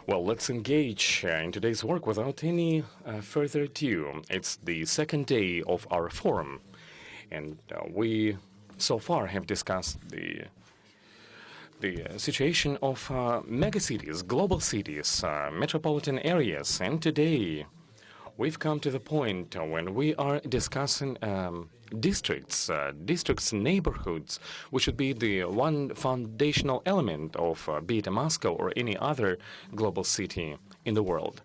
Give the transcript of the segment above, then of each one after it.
Well, let's engage in today's work without any further ado. It's the second day of our forum, and we so far have discussed the situation of megacities, global cities, metropolitan areas, and today we've come to the point when we are discussing districts, neighborhoods, which should be the one foundational element of be it Moscow or any other global city in the world.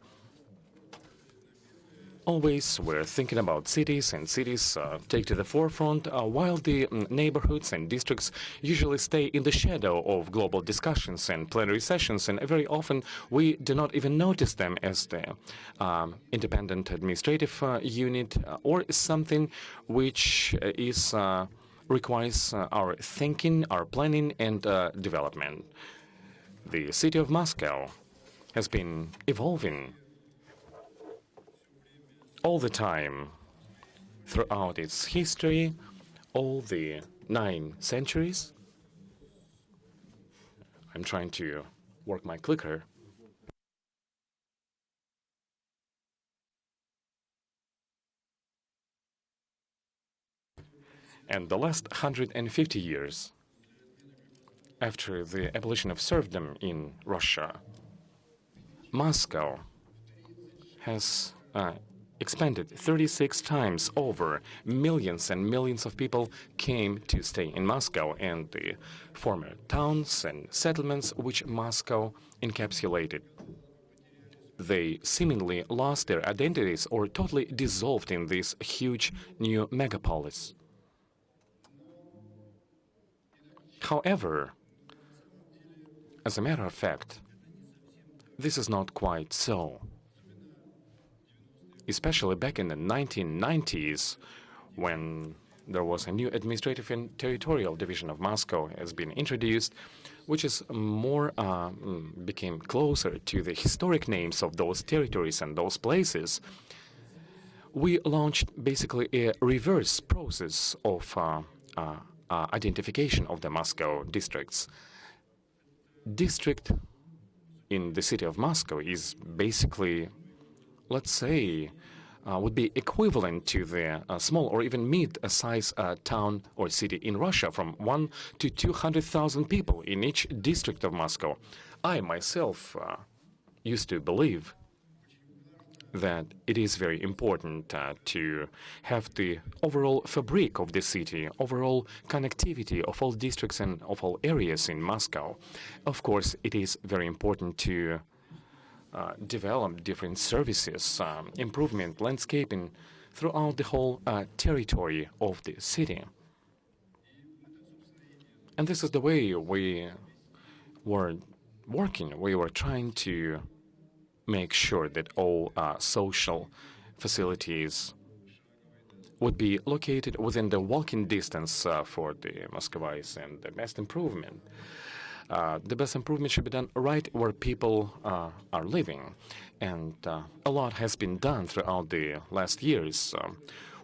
Always we're thinking about cities, and cities take to the forefront, while the neighborhoods and districts usually stay in the shadow of global discussions and plenary sessions, and very often we do not even notice them as the independent administrative unit or something which is requires our thinking, our planning, and development. The city of Moscow has been evolving all the time throughout its history, all the 9 centuries. I'm trying to work my clicker. And the last 150 years, after the abolition of serfdom in Russia, Moscow has expanded 36 times over. Millions and millions of people came to stay in Moscow, and the former towns and settlements which Moscow encapsulated, they seemingly lost their identities or totally dissolved in this huge new megapolis. However, as a matter of fact, this is not quite so. Especially back in the 1990s, when there was a new administrative and territorial division of Moscow has been introduced, which is more became closer to the historic names of those territories and those places. We launched basically a reverse process of identification of the Moscow districts. District in the city of Moscow is basically, let's say, would be equivalent to the small or even mid-size town or city in Russia, from 1 to 200,000 people in each district of Moscow. I myself used to believe that it is very important to have the overall fabric of the city, overall connectivity of all districts and of all areas in Moscow. Of course, it is very important to develop different services, improvement, landscaping throughout the whole territory of the city. And this is the way we were working. We were trying to make sure that all social facilities would be located within the walking distance for the Muscovites, and the best improvement should be done right where people are living. And a lot has been done throughout the last years.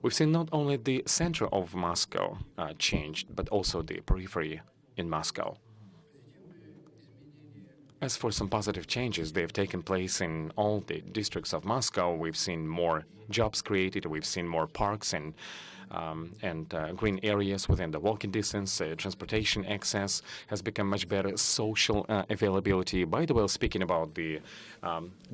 We've seen not only the center of Moscow changed, but also the periphery in Moscow. As for some positive changes, they have taken place in all the districts of Moscow. We've seen more jobs created. We've seen more parks and green areas within the walking distance. Transportation access has become much better. Social availability. By the way, speaking about the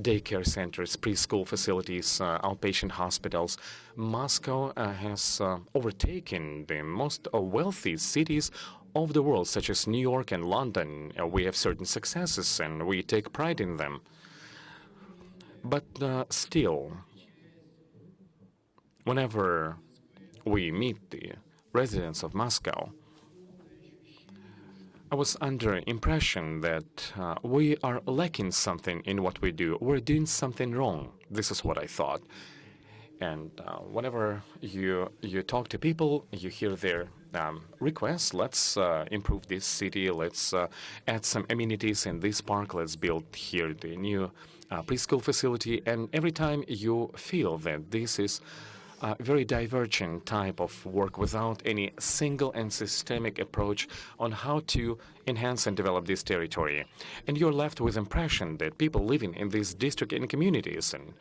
daycare centers, preschool facilities, outpatient hospitals, Moscow has overtaken the most wealthy cities of the world, such as New York and London. We have certain successes, and we take pride in them. But still, whenever we meet the residents of Moscow, I was under impression that we are lacking something in what we do. We're doing something wrong. This is what I thought. And whenever you talk to people, you hear their requests. Let's improve this city. Let's add some amenities in this park. Let's build here the new preschool facility. And every time you feel that this is a very divergent type of work without any single and systemic approach on how to enhance and develop this territory. And you're left with the impression that people living in this district and communities, and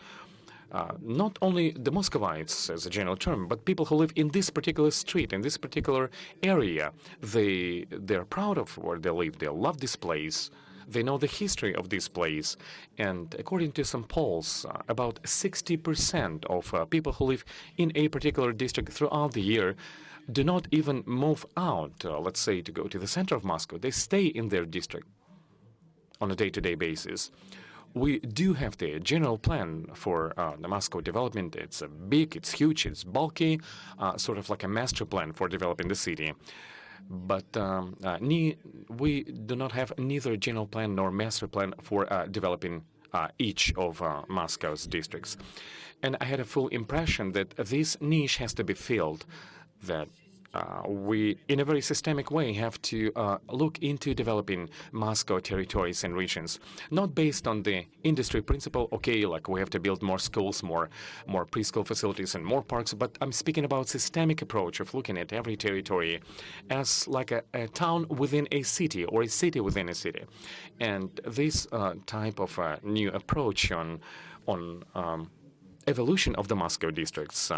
not only the Muscovites as a general term, but people who live in this particular street, in this particular area, they're proud of where they live. They love this place. They know the history of this place. And according to some polls, about 60% of people who live in a particular district throughout the year do not even move out, let's say, to go to the center of Moscow. They stay in their district on a day-to-day basis. We do have the general plan for the Moscow development. It's big, it's huge, it's bulky, sort of like a master plan for developing the city. But we do not have neither general plan nor master plan for developing each of Moscow's districts. And I had a full impression that this niche has to be filled, that we, in a very systemic way, have to look into developing Moscow territories and regions, not based on the industry principle, okay, like we have to build more schools, more preschool facilities and more parks, but I'm speaking about systemic approach of looking at every territory as like a town within a city or a city within a city. And this type of new approach on evolution of the Moscow districts,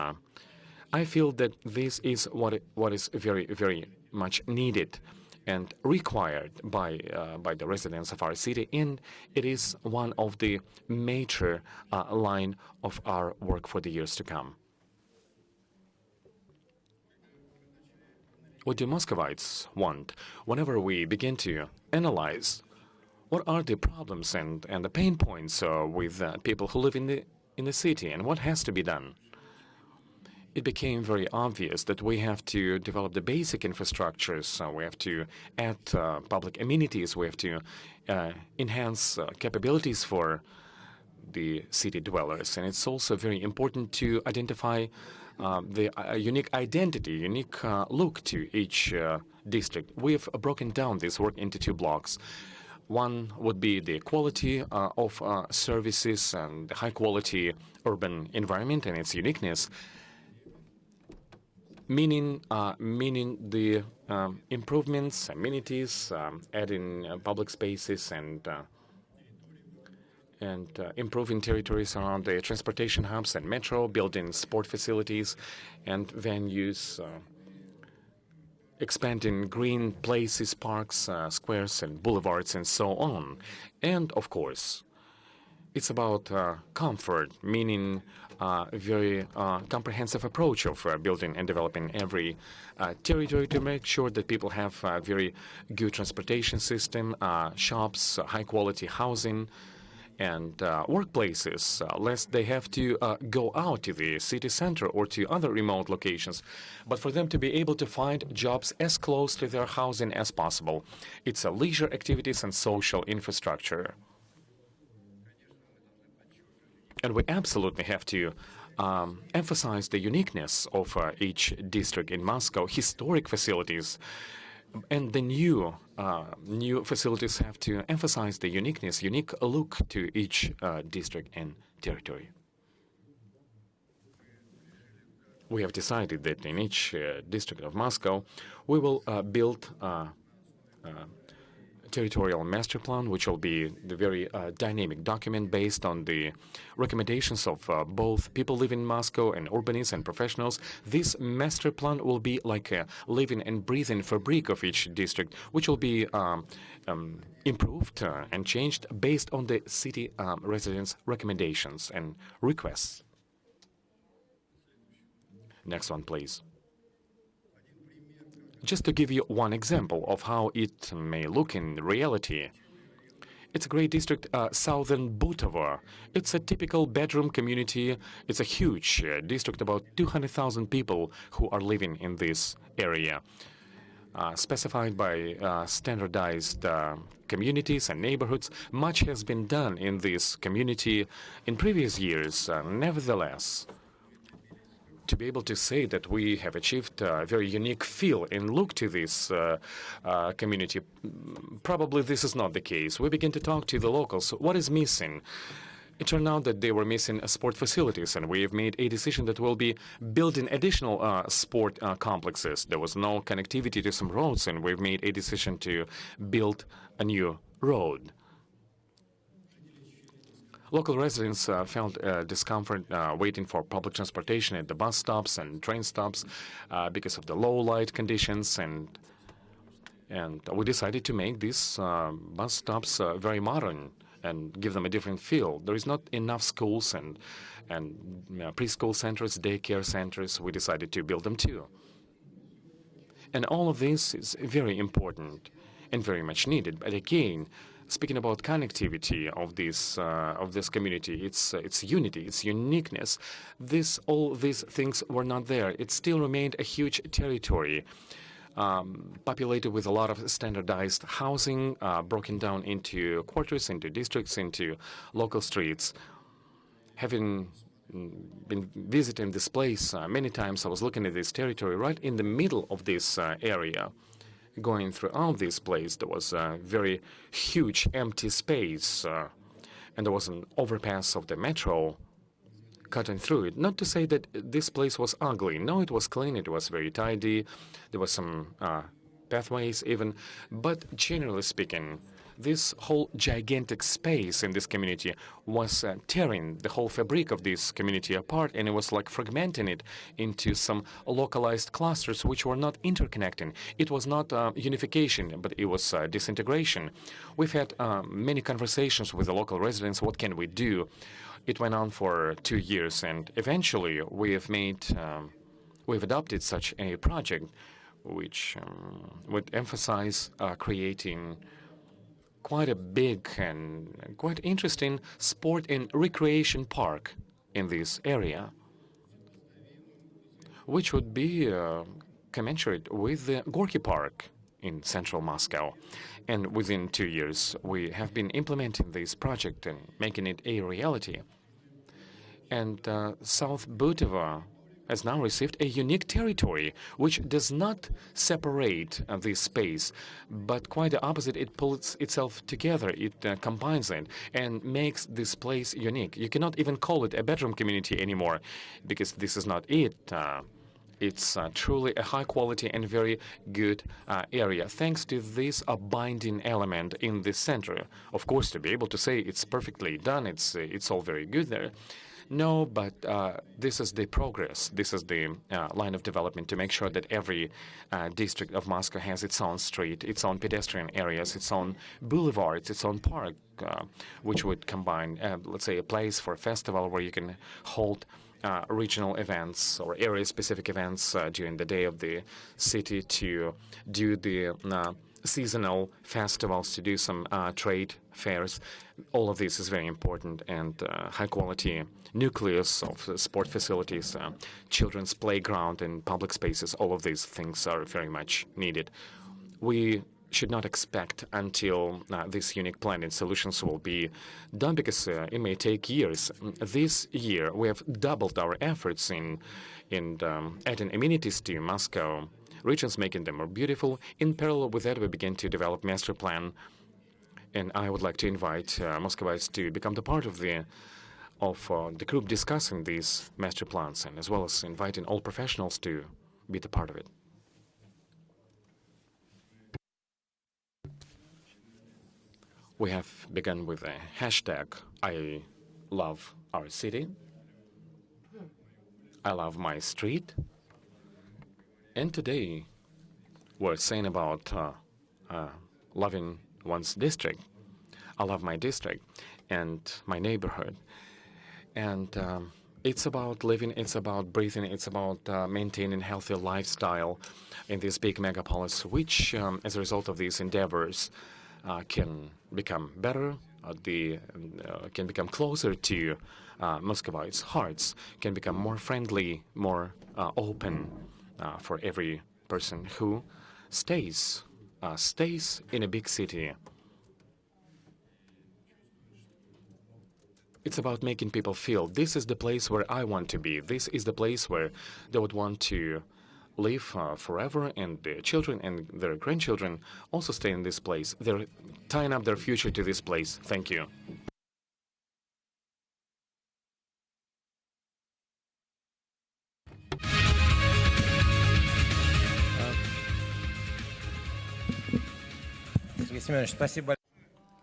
I feel that this is what is very, very much needed and required by the residents of our city, and it is one of the major line of our work for the years to come. What do Muscovites want? Whenever we begin to analyze what are the problems and the pain points with people who live in the city and what has to be done, it became very obvious that we have to develop the basic infrastructures. We have to add public amenities. We have to enhance capabilities for the city dwellers. And it's also very important to identify the unique identity, unique look to each district. We've broken down this work into two blocks. One would be the quality of services and the high-quality urban environment and its uniqueness, meaning the improvements, amenities, adding public spaces and improving territories around the transportation hubs and metro, building sport facilities and venues, expanding green places, parks, squares and boulevards and so on. And of course, it's about comfort, meaning a very comprehensive approach of building and developing every territory to make sure that people have a very good transportation system, shops, high-quality housing, and workplaces, lest they have to go out to the city center or to other remote locations, but for them to be able to find jobs as close to their housing as possible. It's a leisure activities and social infrastructure. And we absolutely have to emphasize the uniqueness of each district in Moscow, historic facilities, and the new facilities have to emphasize the uniqueness, unique look to each district and territory. We have decided that in each district of Moscow, we will build territorial master plan, which will be the very dynamic document based on the recommendations of both people living in Moscow and urbanists and professionals. This master plan will be like a living and breathing fabric of each district, which will be improved and changed based on the city residents' recommendations and requests. Next one, please. Just to give you one example of how it may look in reality, it's a great district, southern Butovo. It's a typical bedroom community. It's a huge district, about 200,000 people who are living in this area, specified by standardized communities and neighborhoods. Much has been done in this community in previous years. Nevertheless, to be able to say that we have achieved a very unique feel and look to this community, probably this is not the case. We begin to talk to the locals. What is missing? It turned out that they were missing sport facilities, and we have made a decision that we'll be building additional sport complexes. There was no connectivity to some roads, and we've made a decision to build a new road. Local residents felt discomfort waiting for public transportation at the bus stops and train stops because of the low light conditions, and we decided to make these bus stops very modern and give them a different feel. There is not enough schools and preschool centers, daycare centers. We decided to build them too. And all of this is very important and very much needed. But again, speaking about connectivity of this community, its unity, its uniqueness, all these things were not there. It still remained a huge territory, populated with a lot of standardized housing, broken down into quarters, into districts, into local streets. Having been visiting this place many times, I was looking at this territory right in the middle of this area. Going throughout this place, there was a very huge empty space, and there was an overpass of the metro cutting through it. Not to say that this place was ugly. No, it was clean, it was very tidy. There was some pathways even. But generally speaking, this whole gigantic space in this community was tearing the whole fabric of this community apart, and it was like fragmenting it into some localized clusters which were not interconnecting. It was not unification, but it was disintegration. We've had many conversations with the local residents. What can we do? It went on for 2 years, and eventually we've adopted such a project which would emphasize creating quite a big and quite interesting sport and recreation park in this area, which would be commensurate with the Gorky Park in central Moscow. And within 2 years, we have been implementing this project and making it a reality. And South Butovo has now received a unique territory, which does not separate this space, but quite the opposite. It pulls itself together, it combines it, and makes this place unique. You cannot even call it a bedroom community anymore, because this is not it. It's truly a high-quality and very good area, thanks to this binding element in the center. Of course, to be able to say it's perfectly done, it's all very good there. No, but this is the progress. This is the line of development to make sure that every district of Moscow has its own street, its own pedestrian areas, its own boulevards, its own park, which would combine, let's say, a place for a festival where you can hold regional events or area-specific events during the day of the city, to do the seasonal festivals, to do some trade fairs. All of this is very important, and high-quality nucleus of sport facilities, children's playground and public spaces, all of these things are very much needed. We should not expect until this unique plan and solutions will be done, because it may take years. This year, we have doubled our efforts in adding amenities to Moscow regions, making them more beautiful. In parallel with that, we began to develop master plan, and I would like to invite Muscovites to become the part of the group discussing these master plans, and as well as inviting all professionals to be the part of it. We have begun with a hashtag, I love our city, I love my street, and today we're saying about loving one's district. I love my district and my neighborhood. And it's about living, it's about breathing, it's about maintaining a healthy lifestyle in this big megapolis, which, as a result of these endeavors, can become better, can become closer to Muscovites' hearts, can become more friendly, more open for every person who stays in a big city. It's about making people feel this is the place where I want to be. This is the place where they would want to live forever, and their children and their grandchildren also stay in this place. They're tying up their future to this place. Thank you.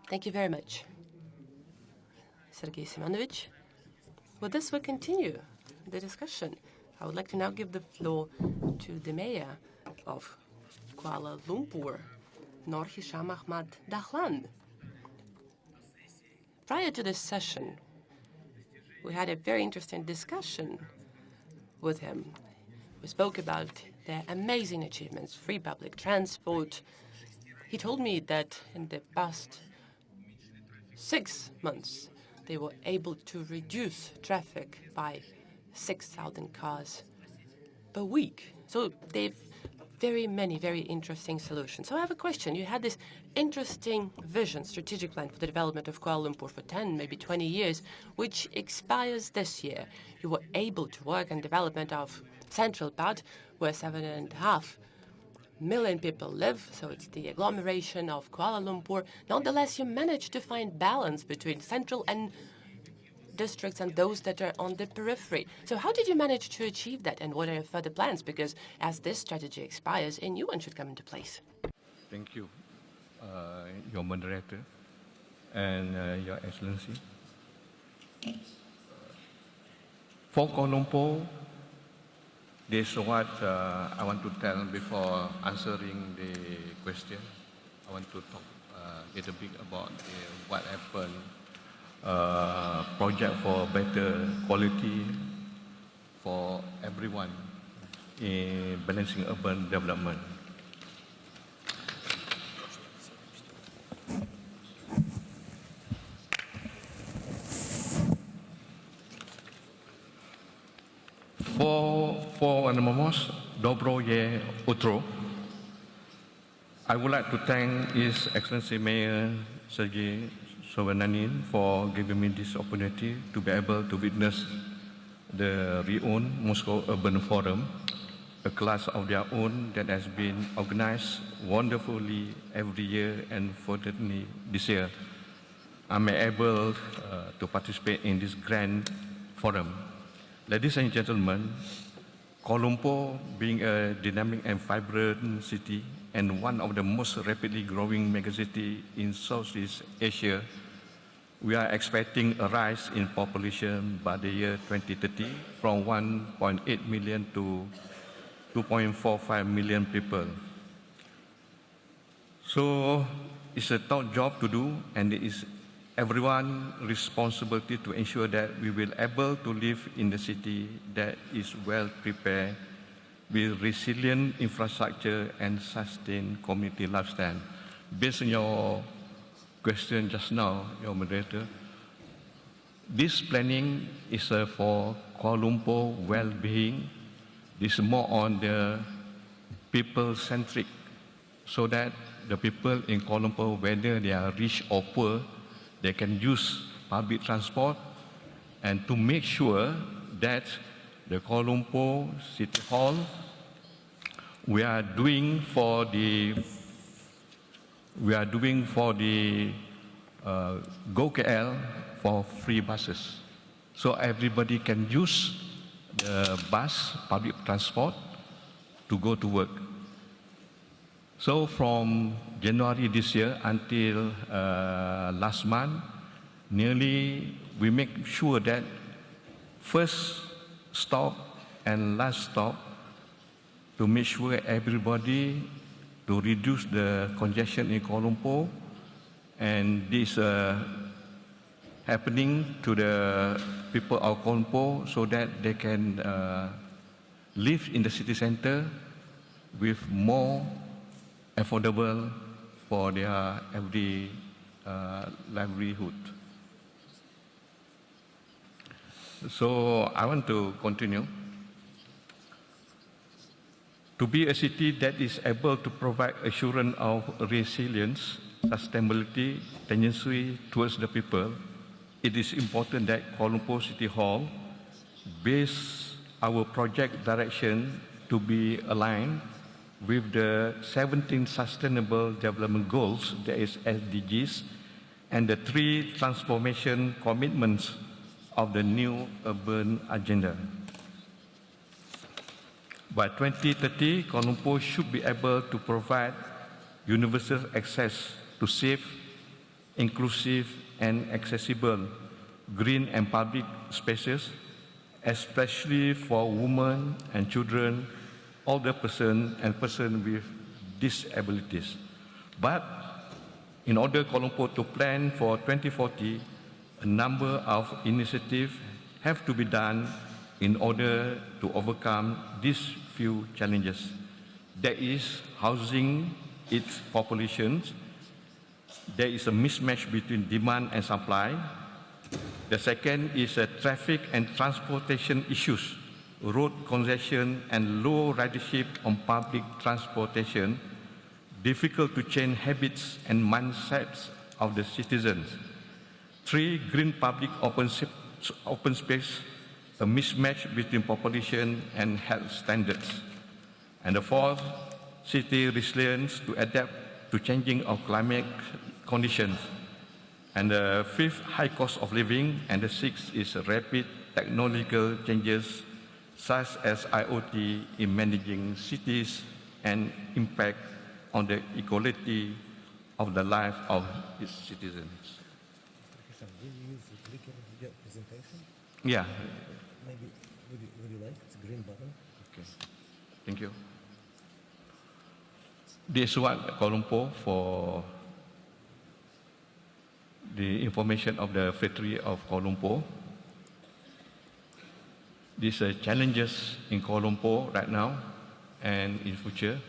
Thank you very much, Sergei Simonovich. With this, we continue the discussion. I would like to now give the floor to the mayor of Kuala Lumpur, Nur Hisham Ahmad Dahlan. Prior to this session, we had a very interesting discussion with him. We spoke about their amazing achievements, free public transport. He told me that in the past 6 months, they were able to reduce traffic by 6,000 cars per week. So they've many very interesting solutions. So I have a question. You had this interesting vision, strategic plan for the development of Kuala Lumpur for 10, maybe 20 years, which expires this year. You were able to work on development of central part, where 7.5 million people live, so it's the agglomeration of Kuala Lumpur. Nonetheless, you managed to find balance between central and districts and those that are on the periphery. So how did you manage to achieve that, and what are your further plans? Because as this strategy expires, a new one should come into place. Thank you, your moderator and your excellency. For Kuala Lumpur, this is what I want to tell before answering the question. I want to talk a little bit about what happened, project for better quality for everyone in balancing urban development. For Dobro je utro, I would like to thank His Excellency Mayor Sergei 2019 for giving me this opportunity to be able to witness the renowned Moscow Urban Forum, a class of their own that has been organized wonderfully every year, and fortunately this year I'm able to participate in this grand forum. Ladies and gentlemen, Kuala Lumpur being a dynamic and vibrant city and one of the most rapidly growing megacities in Southeast Asia, we are expecting a rise in population by the year 2030 from 1.8 million to 2.45 million people. So it's a tough job to do, and it is everyone's responsibility to ensure that we will able to live in a city that is well prepared with resilient infrastructure and sustained community lifestyle. Based on your question just now, your moderator, this planning is for Kuala Lumpur well-being. This is more on the people-centric, so that the people in Kuala Lumpur, whether they are rich or poor, they can use public transport, and to make sure that the Kuala Lumpur City Hall, we are doing for the Go KL for free buses, so everybody can use the bus, public transport, to go to work. So from January this year until last month, nearly we make sure that first stop and last stop, to make sure everybody to reduce the congestion in Kuala Lumpur, and this happening to the people of Kuala Lumpur so that they can live in the city center with more affordable for their every livelihood. So I want to continue. To be a city that is able to provide assurance of resilience, sustainability, tendency towards the people, it is important that Kuala Lumpur City Hall base our project direction to be aligned with the 17 Sustainable Development Goals, that is SDGs, and the 3 transformation commitments of the new urban agenda. By 2030, Kuala Lumpur should be able to provide universal access to safe, inclusive, and accessible green and public spaces, especially for women and children, older persons, and persons with disabilities. But in order Kuala Lumpur to plan for 2040, a number of initiatives have to be done in order to overcome these few challenges. There is housing its populations. There is a mismatch between demand and supply. The second is traffic and transportation issues, road congestion and low ridership on public transportation, difficult to change habits and mindsets of the citizens. 3, green public open space, a mismatch between population and health standards. And the 4th, city resilience to adapt to changing of climate conditions. And the 5th, high cost of living. And the 6th is rapid technological changes such as IoT in managing cities and impact on the equality of the life of its citizens. Will you use the clicker to get presentation? Yeah. Maybe, would you like? It's a green button. Okay. Thank you. This is what Kuala Lumpur for the information of the factory of Kuala Lumpur. These are challenges in Kuala Lumpur right now and in future.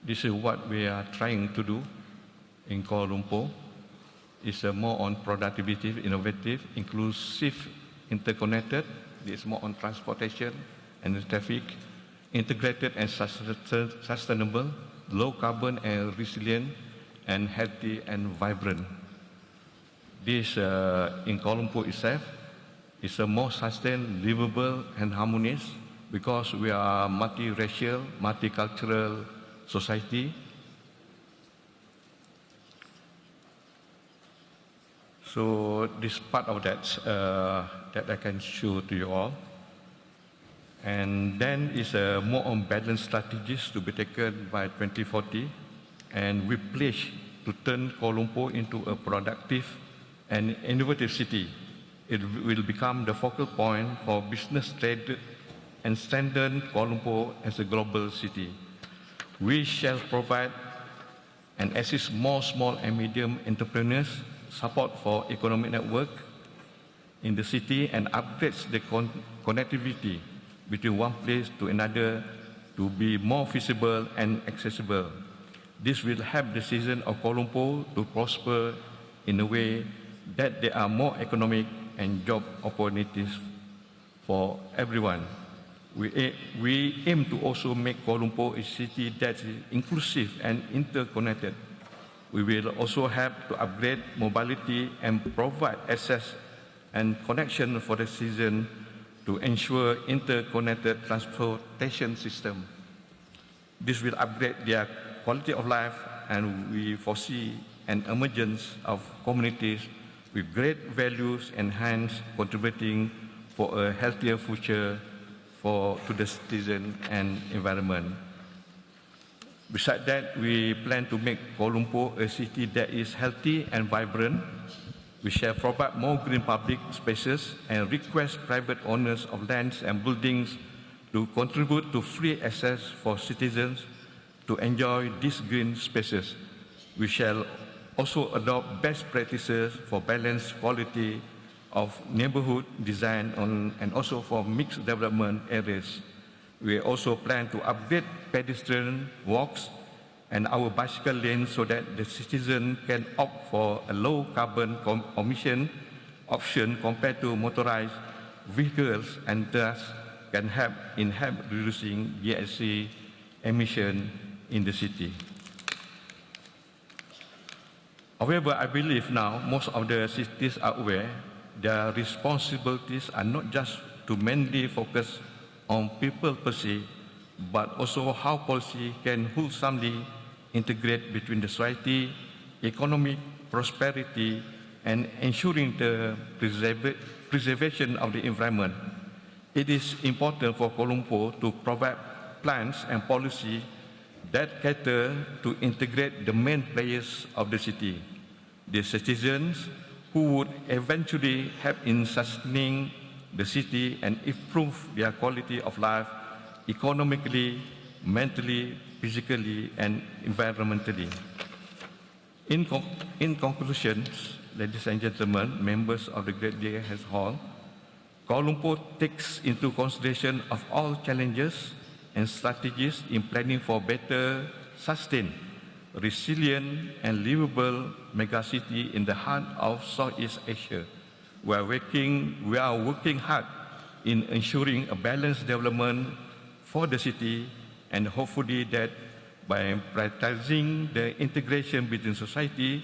This is what we are trying to do in Kuala Lumpur. It's more on productivity, innovative, inclusive, interconnected. It's more on transportation and traffic, integrated and sustainable, low carbon and resilient, and healthy and vibrant. This in Kuala Lumpur itself is a more sustained, livable and harmonious because we are multiracial, multicultural society. So this part of that that I can show to you all. And then is more on balanced strategies to be taken by 2040. And we pledge to turn Kuala Lumpur into a productive and innovative city. It will become the focal point for business trade and strengthen Kuala Lumpur as a global city. We shall provide and assist more small and medium entrepreneurs, support for economic network in the city and upgrades the connectivity between one place to another to be more feasible and accessible. This will help the citizens of Kuala Lumpur to prosper in a way that there are more economic and job opportunities for everyone. We aim to also make Kuala Lumpur a city that is inclusive and interconnected. We will also help to upgrade mobility and provide access and connection for the citizens to ensure interconnected transportation system. This will upgrade their quality of life, and we foresee an emergence of communities with great values and hence contributing for a healthier future to the citizen and environment. Besides that, we plan to make Kuala Lumpur a city that is healthy and vibrant. We shall provide more green public spaces and request private owners of lands and buildings to contribute to free access for citizens to enjoy these green spaces. We shall also adopt best practices for balanced quality of neighborhood design and also for mixed development areas. We also plan to upgrade pedestrian walks and our bicycle lanes so that the citizen can opt for a low carbon emission option compared to motorized vehicles and thus can help in reducing GHG emission in the city. However, I believe now most of the cities are aware their responsibilities are not just to mainly focus on people per se, but also how policy can wholesomely integrate between the society, economic prosperity, and ensuring the preservation of the environment. It is important for Kuala Lumpur to provide plans and policy that cater to integrate the main players of the city, the citizens who would eventually help in sustaining the city and improve their quality of life economically, mentally, physically, and environmentally. In conclusion, ladies and gentlemen, members of the Great DHS Hall, Kuala Lumpur takes into consideration of all challenges and strategies in planning for better, sustained, resilient, and livable megacity in the heart of Southeast Asia. We are working hard in ensuring a balanced development for the city, and hopefully that by prioritizing the integration between society,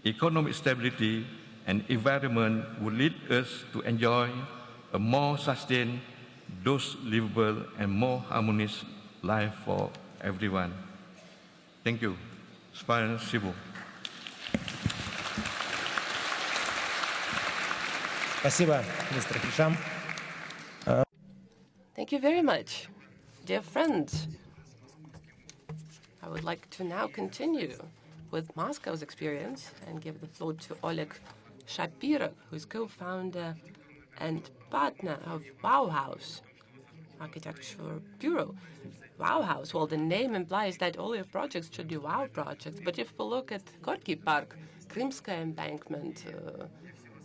economic stability, and environment will lead us to enjoy a more sustained, those livable, and more harmonious life for everyone. Thank you. Спасибо. Спасибо, Mr. Hisham. Thank you very much. Dear friends, I would like to now continue with Moscow's experience and give the floor to Oleg Shapiro, who is co-founder and partner of Wow House Architecture Bureau. Wow House, well, the name implies that all your projects should be wow projects, but if we look at Gorky Park, Krymskaya embankment,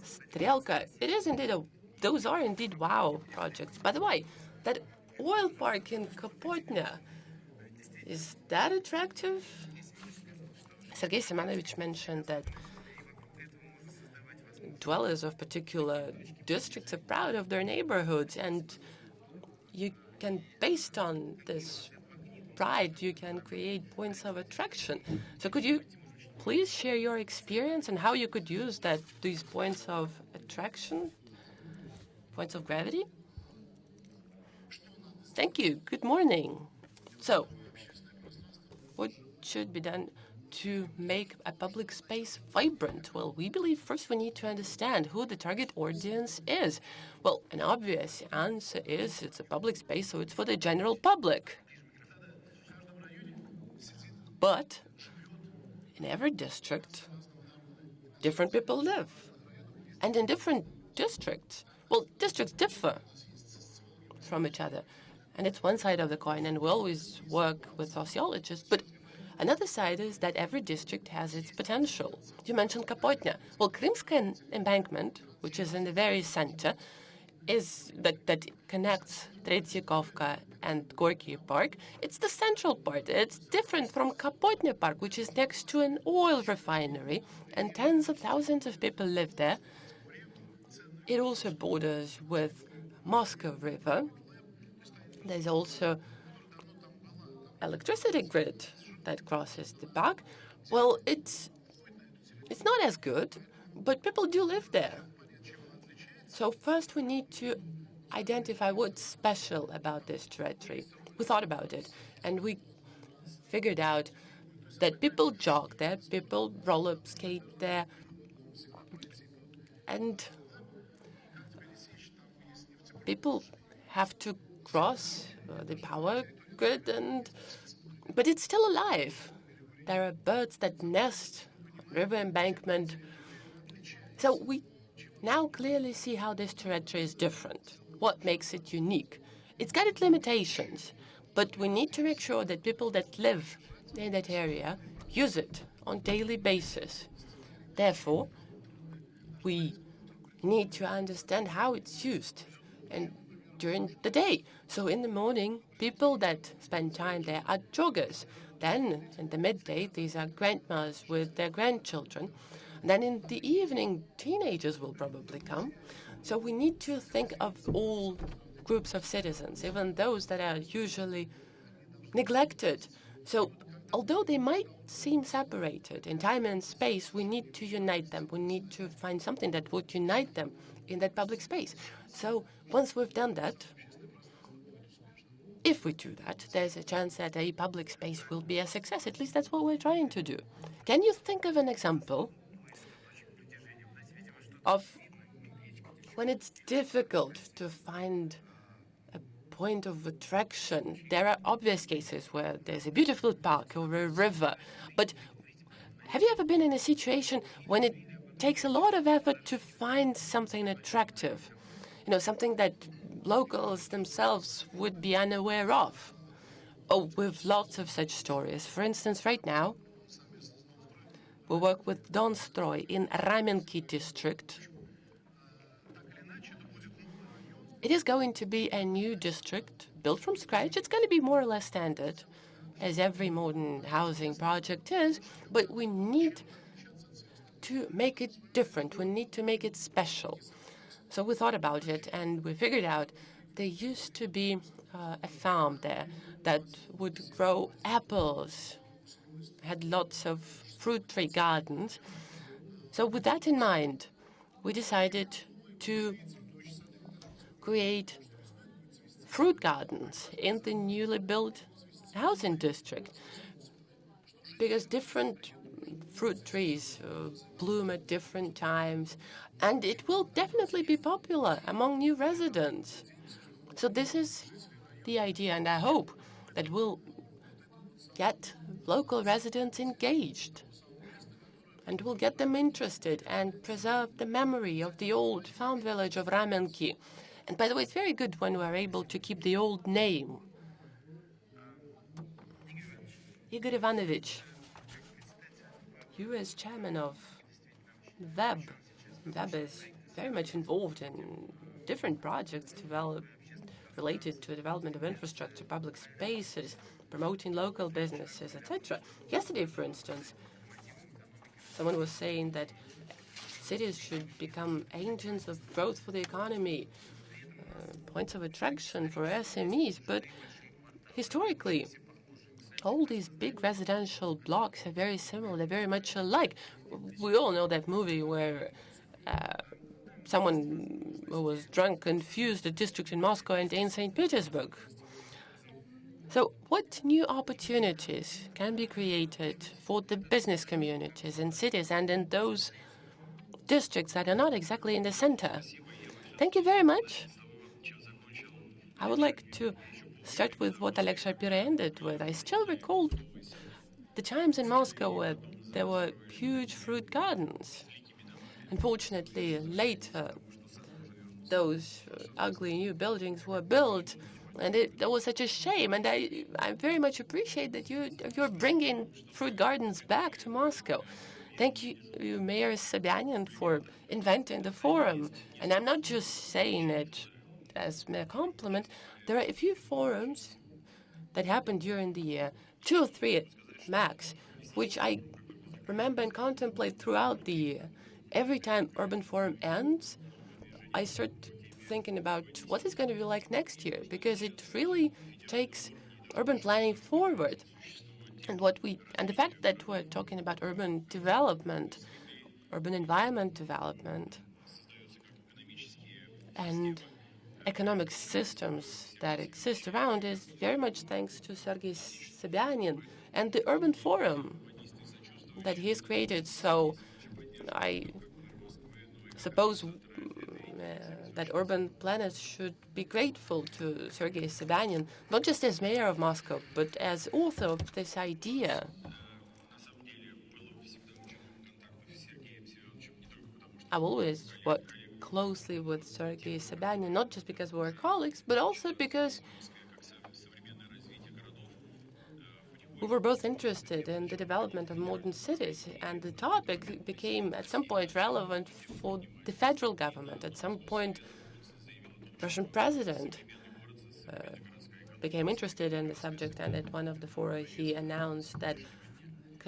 Strelka, it is indeed those are indeed wow projects. By the way, that oil park in Kapotnya, is that attractive? Sergei Simonovich mentioned that dwellers of particular districts are proud of their neighborhoods, and you can, based on this pride, you can create points of attraction. So could you please share your experience and how you could use these points of attraction, points of gravity? Thank you. Good morning. So, what should be done to make a public space vibrant? Well, we believe first we need to understand who the target audience is. Well, an obvious answer is it's a public space, so it's for the general public. But in every district, different people live. And in different districts, well, districts differ from each other. And it's one side of the coin, and we always work with sociologists. But another side is that every district has its potential. You mentioned Kapotnya. Well, Krymskaya embankment, which is in the very center, is that connects Tretyakhovka and Gorky Park. It's the central part. It's different from Kapotnya Park, which is next to an oil refinery, and tens of thousands of people live there. It also borders with Moscow River. There's also electricity grid that crosses the park. Well, it's not as good, but people do live there. So first we need to identify what's special about this territory. We thought about it, and we figured out that people jog there, people roller skate there, and people have to cross the power grid, but it's still alive. There are birds that nest on river embankment. So we now clearly see how this territory is different, what makes it unique. It's got its limitations, but we need to make sure that people that live in that area use it on a daily basis. Therefore, we need to understand how it's used and during the day. So in the morning, people that spend time there are joggers. Then in the midday, these are grandmas with their grandchildren. And then in the evening, teenagers will probably come. So we need to think of all groups of citizens, even those that are usually neglected. So although they might seem separated in time and space, we need to unite them. We need to find something that would unite them in that public space. So once we've done that, if we do that, there's a chance that a public space will be a success. At least that's what we're trying to do. Can you think of an example of when it's difficult to find a point of attraction, there are obvious cases where there's a beautiful park or a river. But have you ever been in a situation when it takes a lot of effort to find something attractive? You know, something that locals themselves would be unaware of? Oh, we've lots of such stories. For instance, right now, we work with Donstroy in Ramenki district. It is going to be a new district built from scratch. It's going to be more or less standard, as every modern housing project is, but we need to make it different. We need to make it special. So we thought about it, and we figured out there used to be a farm there that would grow apples, had lots of fruit tree gardens. So with that in mind, we decided to create fruit gardens in the newly built housing district, because different fruit trees bloom at different times, and it will definitely be popular among new residents. So this is the idea, and I hope that we'll get local residents engaged, and we'll get them interested and preserve the memory of the old farm village of Ramenki. And by the way, it's very good when we're able to keep the old name. Igor Ivanovich, you as chairman of WEB is very much involved in different projects related to the development of infrastructure, public spaces, promoting local businesses, etc. Yesterday, for instance, someone was saying that cities should become engines of growth for the economy, points of attraction for SMEs, but historically, all these big residential blocks are very similar. They're very much alike. We all know that movie where someone who was drunk confused the district in Moscow and in St. Petersburg. So what new opportunities can be created for the business communities in cities and in those districts that are not exactly in the center? Thank you very much. I would like to start with what Oleg Shapiro ended with. I still recall the times in Moscow where there were huge fruit gardens. Unfortunately, later, those ugly new buildings were built, and that was such a shame. And I very much appreciate that you're bringing fruit gardens back to Moscow. Thank you, Mayor Sobyanin, for inventing the forum. And I'm not just saying it as a compliment. There are a few forums that happen during the year, 2 or 3 max, which I remember and contemplate throughout the year. Every time Urban Forum ends, I start thinking about what it's going to be like next year, because it really takes urban planning forward. And the fact that we're talking about urban development, urban environment development, and economic systems that exist around is very much thanks to Sergei Sobyanin and the Urban Forum that he's created. So I suppose that urban planners should be grateful to Sergei Sobyanin, not just as mayor of Moscow, but as author of this idea. I've always worked closely with Sergei Sobyanin, not just because we're colleagues, but also because we were both interested in the development of modern cities, and the topic became at some point relevant for the federal government. At some point, Russian president became interested in the subject, and at one of the fora he announced that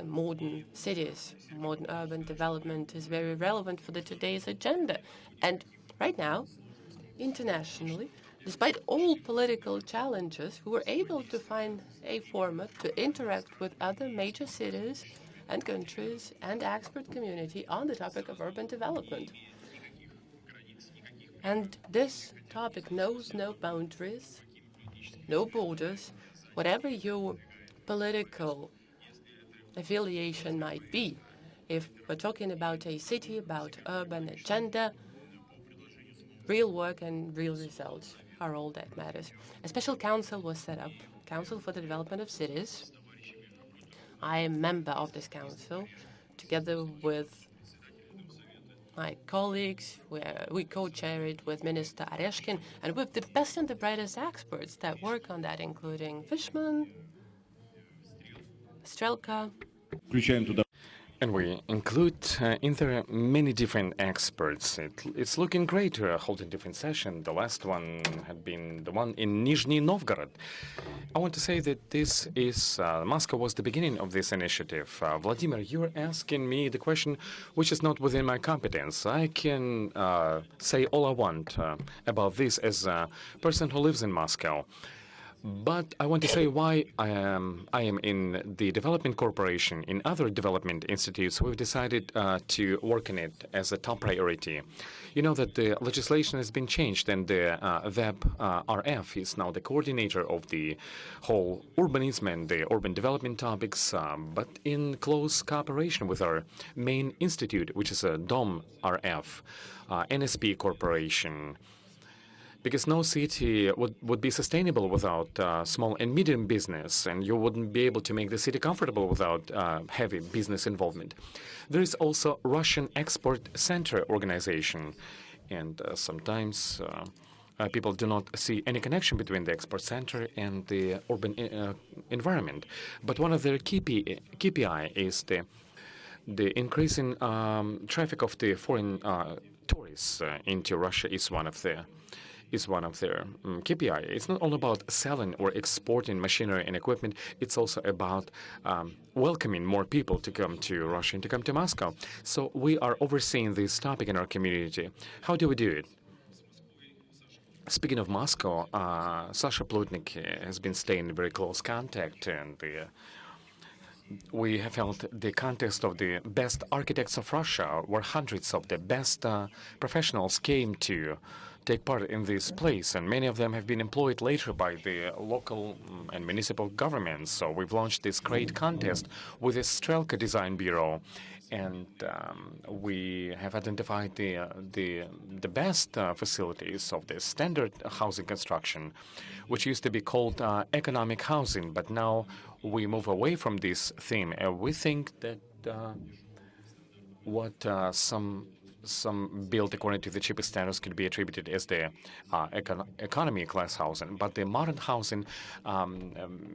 modern cities, modern urban development is very relevant for today's agenda. And right now, internationally, despite all political challenges, we were able to find a format to interact with other major cities and countries and expert community on the topic of urban development. And this topic knows no boundaries, no borders, whatever your political affiliation might be. If we're talking about a city, about urban agenda, real work and real results are all that matters. A special council was set up, Council for the Development of Cities. I am a member of this council, together with my colleagues. We co-chair it with Minister Areshkin and with the best and the brightest experts that work on that, including Fishman, Strelka. And we include in there many different experts. It's looking great holding different sessions. The last one had been the one in Nizhny Novgorod. I want to say that this is, Moscow was the beginning of this initiative. Vladimir, you're asking me the question which is not within my competence. I can say all I want about this as a person who lives in Moscow. But I want to say why I am in the development corporation. In other development institutes, we've decided to work on it as a top priority. You know that the legislation has been changed, and the VEB-RF is now the coordinator of the whole urbanism and the urban development topics, but in close cooperation with our main institute, which is a DOM-RF, NSP Corporation. Because no city would be sustainable without small and medium business, and you wouldn't be able to make the city comfortable without heavy business involvement. There is also Russian Export Center organization, and sometimes people do not see any connection between the export center and the urban environment. But one of their KPI is the increasing traffic of the foreign tourists into Russia is one of their KPI. It's not all about selling or exporting machinery and equipment. It's also about welcoming more people to come to Russia and to come to Moscow. So we are overseeing this topic in our community. How do we do it? Speaking of Moscow, Sasha Plutnik has been staying in very close contact, and we have held the contest of the best architects of Russia, where hundreds of the best professionals came to take part in this place, and many of them have been employed later by the local and municipal governments. So we've launched this great contest with the Strelka Design Bureau, and we have identified the best facilities of the standard housing construction, which used to be called economic housing, but now we move away from this theme. We think that what some built according to the cheapest standards could be attributed as the economy class housing, but the modern housing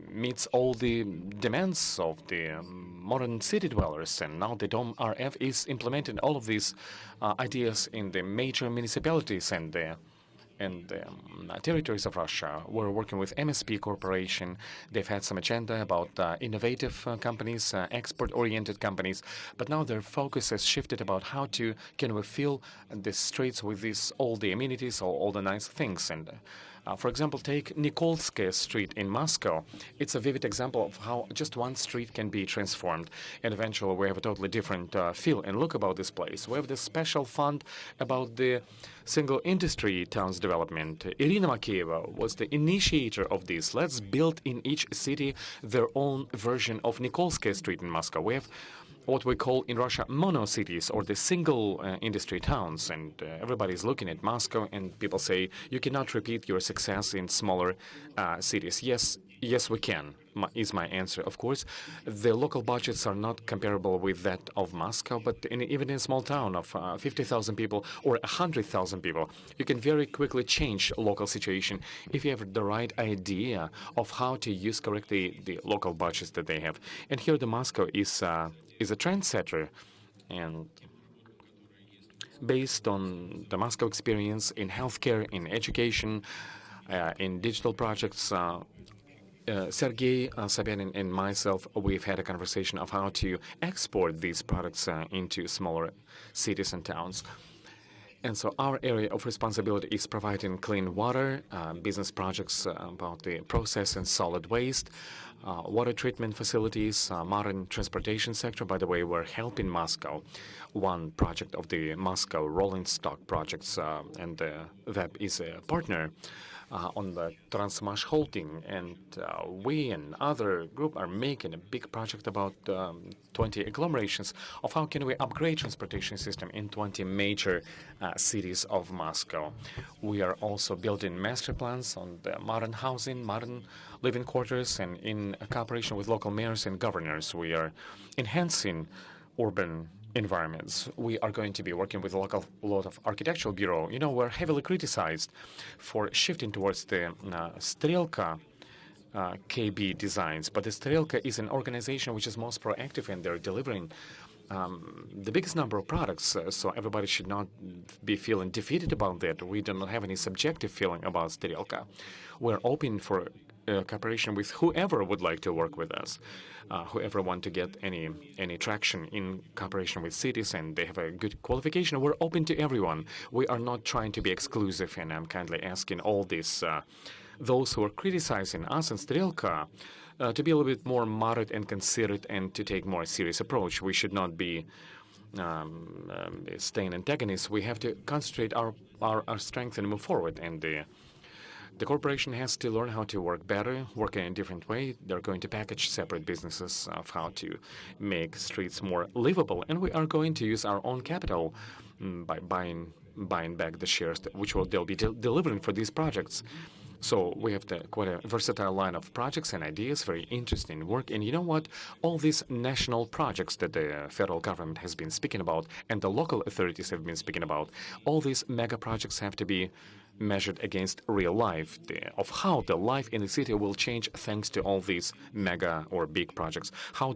meets all the demands of the modern city dwellers, and now the DOM-RF is implementing all of these ideas in the major municipalities and the territories of Russia. We're working with MSP Corporation. They've had some agenda about innovative companies, export-oriented companies, but now their focus has shifted about how can we fill the streets with all the amenities, all the nice things. And for example, take Nikolskaya Street in Moscow. It's a vivid example of how just one street can be transformed, and eventually we have a totally different feel and look about this place. We have this special fund about the single industry towns development. Irina Makeyeva was the initiator of this. Let's build in each city their own version of Nikolskaya Street in Moscow. We have what we call in Russia mono-cities, or the single industry towns, and everybody's looking at Moscow and people say, you cannot repeat your success in smaller cities. Yes, we can, is my answer. Of course, the local budgets are not comparable with that of Moscow, but even in a small town of 50,000 people or 100,000 people, you can very quickly change local situation if you have the right idea of how to use correctly the local budgets that they have. And here the Moscow is a trendsetter, and based on the Moscow experience in healthcare, in education, in digital projects, Sergei Sobyanin and myself, we've had a conversation of how to export these products into smaller cities and towns. And so our area of responsibility is providing clean water, business projects about the process and solid waste, water treatment facilities, modern transportation sector. By the way, we're helping Moscow, one project of the Moscow rolling stock projects, and that is a partner. on the Transmash Holding, and we and other group are making a big project about 20 agglomerations of how can we upgrade transportation system in 20 major cities of Moscow. We are also building master plans on the modern housing, modern living quarters, and in cooperation with local mayors and governors, we are enhancing urban environments. We are going to be working with a lot of architectural bureau. You know, we're heavily criticized for shifting towards the Strelka KB designs, but the Strelka is an organization which is most proactive, and they're delivering the biggest number of products, so everybody should not be feeling defeated about that. We do not have any subjective feeling about Strelka. We're open for cooperation with whoever would like to work with us, whoever want to get any traction in cooperation with cities and they have a good qualification. We're open to everyone. We are not trying to be exclusive, and I'm kindly asking all these those who are criticizing us and Strelka to be a little bit more moderate and considerate and to take more serious approach. We should not be staying antagonists. We have to concentrate our strength and move forward. And the corporation has to learn how to work better, work in a different way. They're going to package separate businesses of how to make streets more livable. And we are going to use our own capital by buying back the shares they'll be delivering for these projects. So we have quite a versatile line of projects and ideas, very interesting work. And you know what? All these national projects that the federal government has been speaking about and the local authorities have been speaking about, all these mega projects have to be measured against real life, of how the life in the city will change thanks to all these mega or big projects, how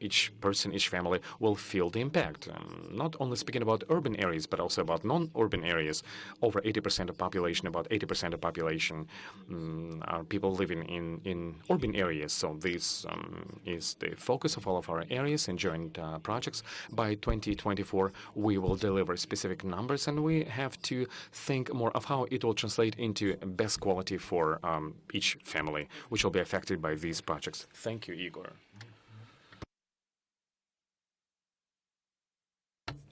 each person, each family will feel the impact. Not only speaking about urban areas, but also about non-urban areas. Over 80% of population, about 80% of population are people living in urban areas. So this is the focus of all of our areas and joint projects. By 2024, we will deliver specific numbers, and we have to think more of how it will translate into best quality for each family, which will be affected by these projects. Thank you, Igor.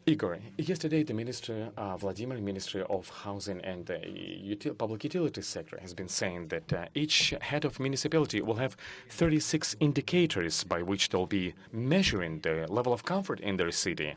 Igor, yesterday the Minister, Vladimir, Ministry of Housing and the Public Utilities sector has been saying that each head of municipality will have 36 indicators by which they'll be measuring the level of comfort in their city.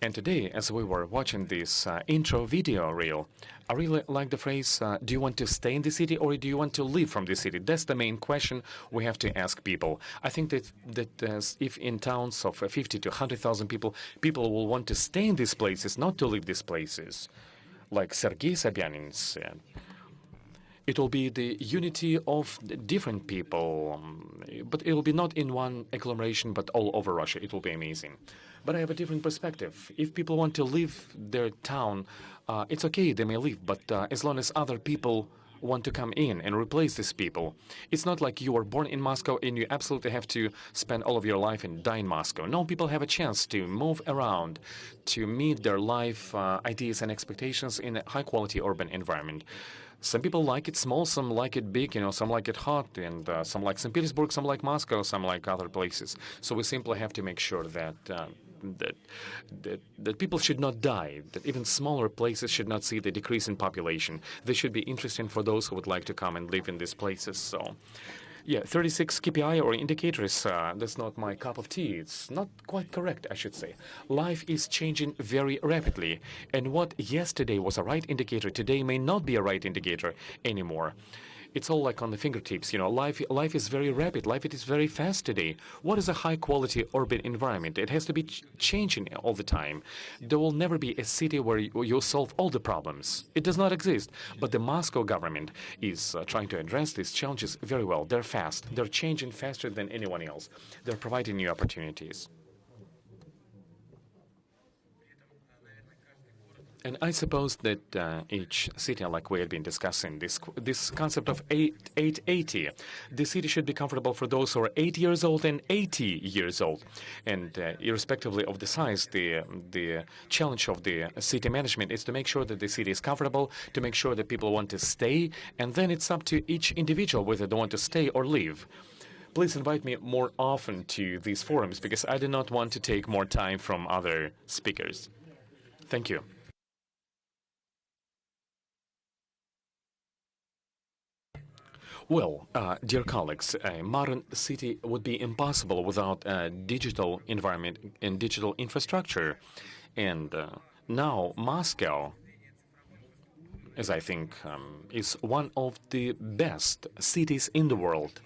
And today, as we were watching this intro video reel, I really like the phrase, do you want to stay in the city or do you want to leave from the city? That's the main question we have to ask people. I think that if in towns of 50 to 100,000 people, people will want to stay in these places, not to leave these places, like Sergei Sobyanin said. It will be the unity of different people, but it will be not in one agglomeration, but all over Russia. It will be amazing. But I have a different perspective. If people want to leave their town, it's okay, they may leave, but as long as other people want to come in and replace these people, it's not like you were born in Moscow and you absolutely have to spend all of your life and die in Moscow. No, people have a chance to move around, to meet their life ideas and expectations in a high-quality urban environment. Some people like it small, some like it big, some like it hot, and some like St. Petersburg, some like Moscow, some like other places. So we simply have to make sure that that people should not die, that even smaller places should not see the decrease in population. They should be interesting for those who would like to come and live in these places. So, yeah, 36 KPI or indicators, that's not my cup of tea. It's not quite correct, I should say. Life is changing very rapidly, and what yesterday was a right indicator, today may not be a right indicator anymore. It's all like on the fingertips, Life is very rapid. Life is very fast today. What is a high-quality urban environment? It has to be changing all the time. There will never be a city where you solve all the problems. It does not exist. But the Moscow government is trying to address these challenges very well. They're fast. They're changing faster than anyone else. They're providing new opportunities. And I suppose that each city, like we had been discussing, this concept of 880, the city should be comfortable for those who are 8 years old and 80 years old. And irrespectively of the size, the challenge of the city management is to make sure that the city is comfortable, to make sure that people want to stay, and then it's up to each individual whether they want to stay or leave. Please invite me more often to these forums, because I do not want to take more time from other speakers. Thank you. Well, dear colleagues, a modern city would be impossible without a digital environment and digital infrastructure. And now Moscow, as I think, is one of the best cities in the world.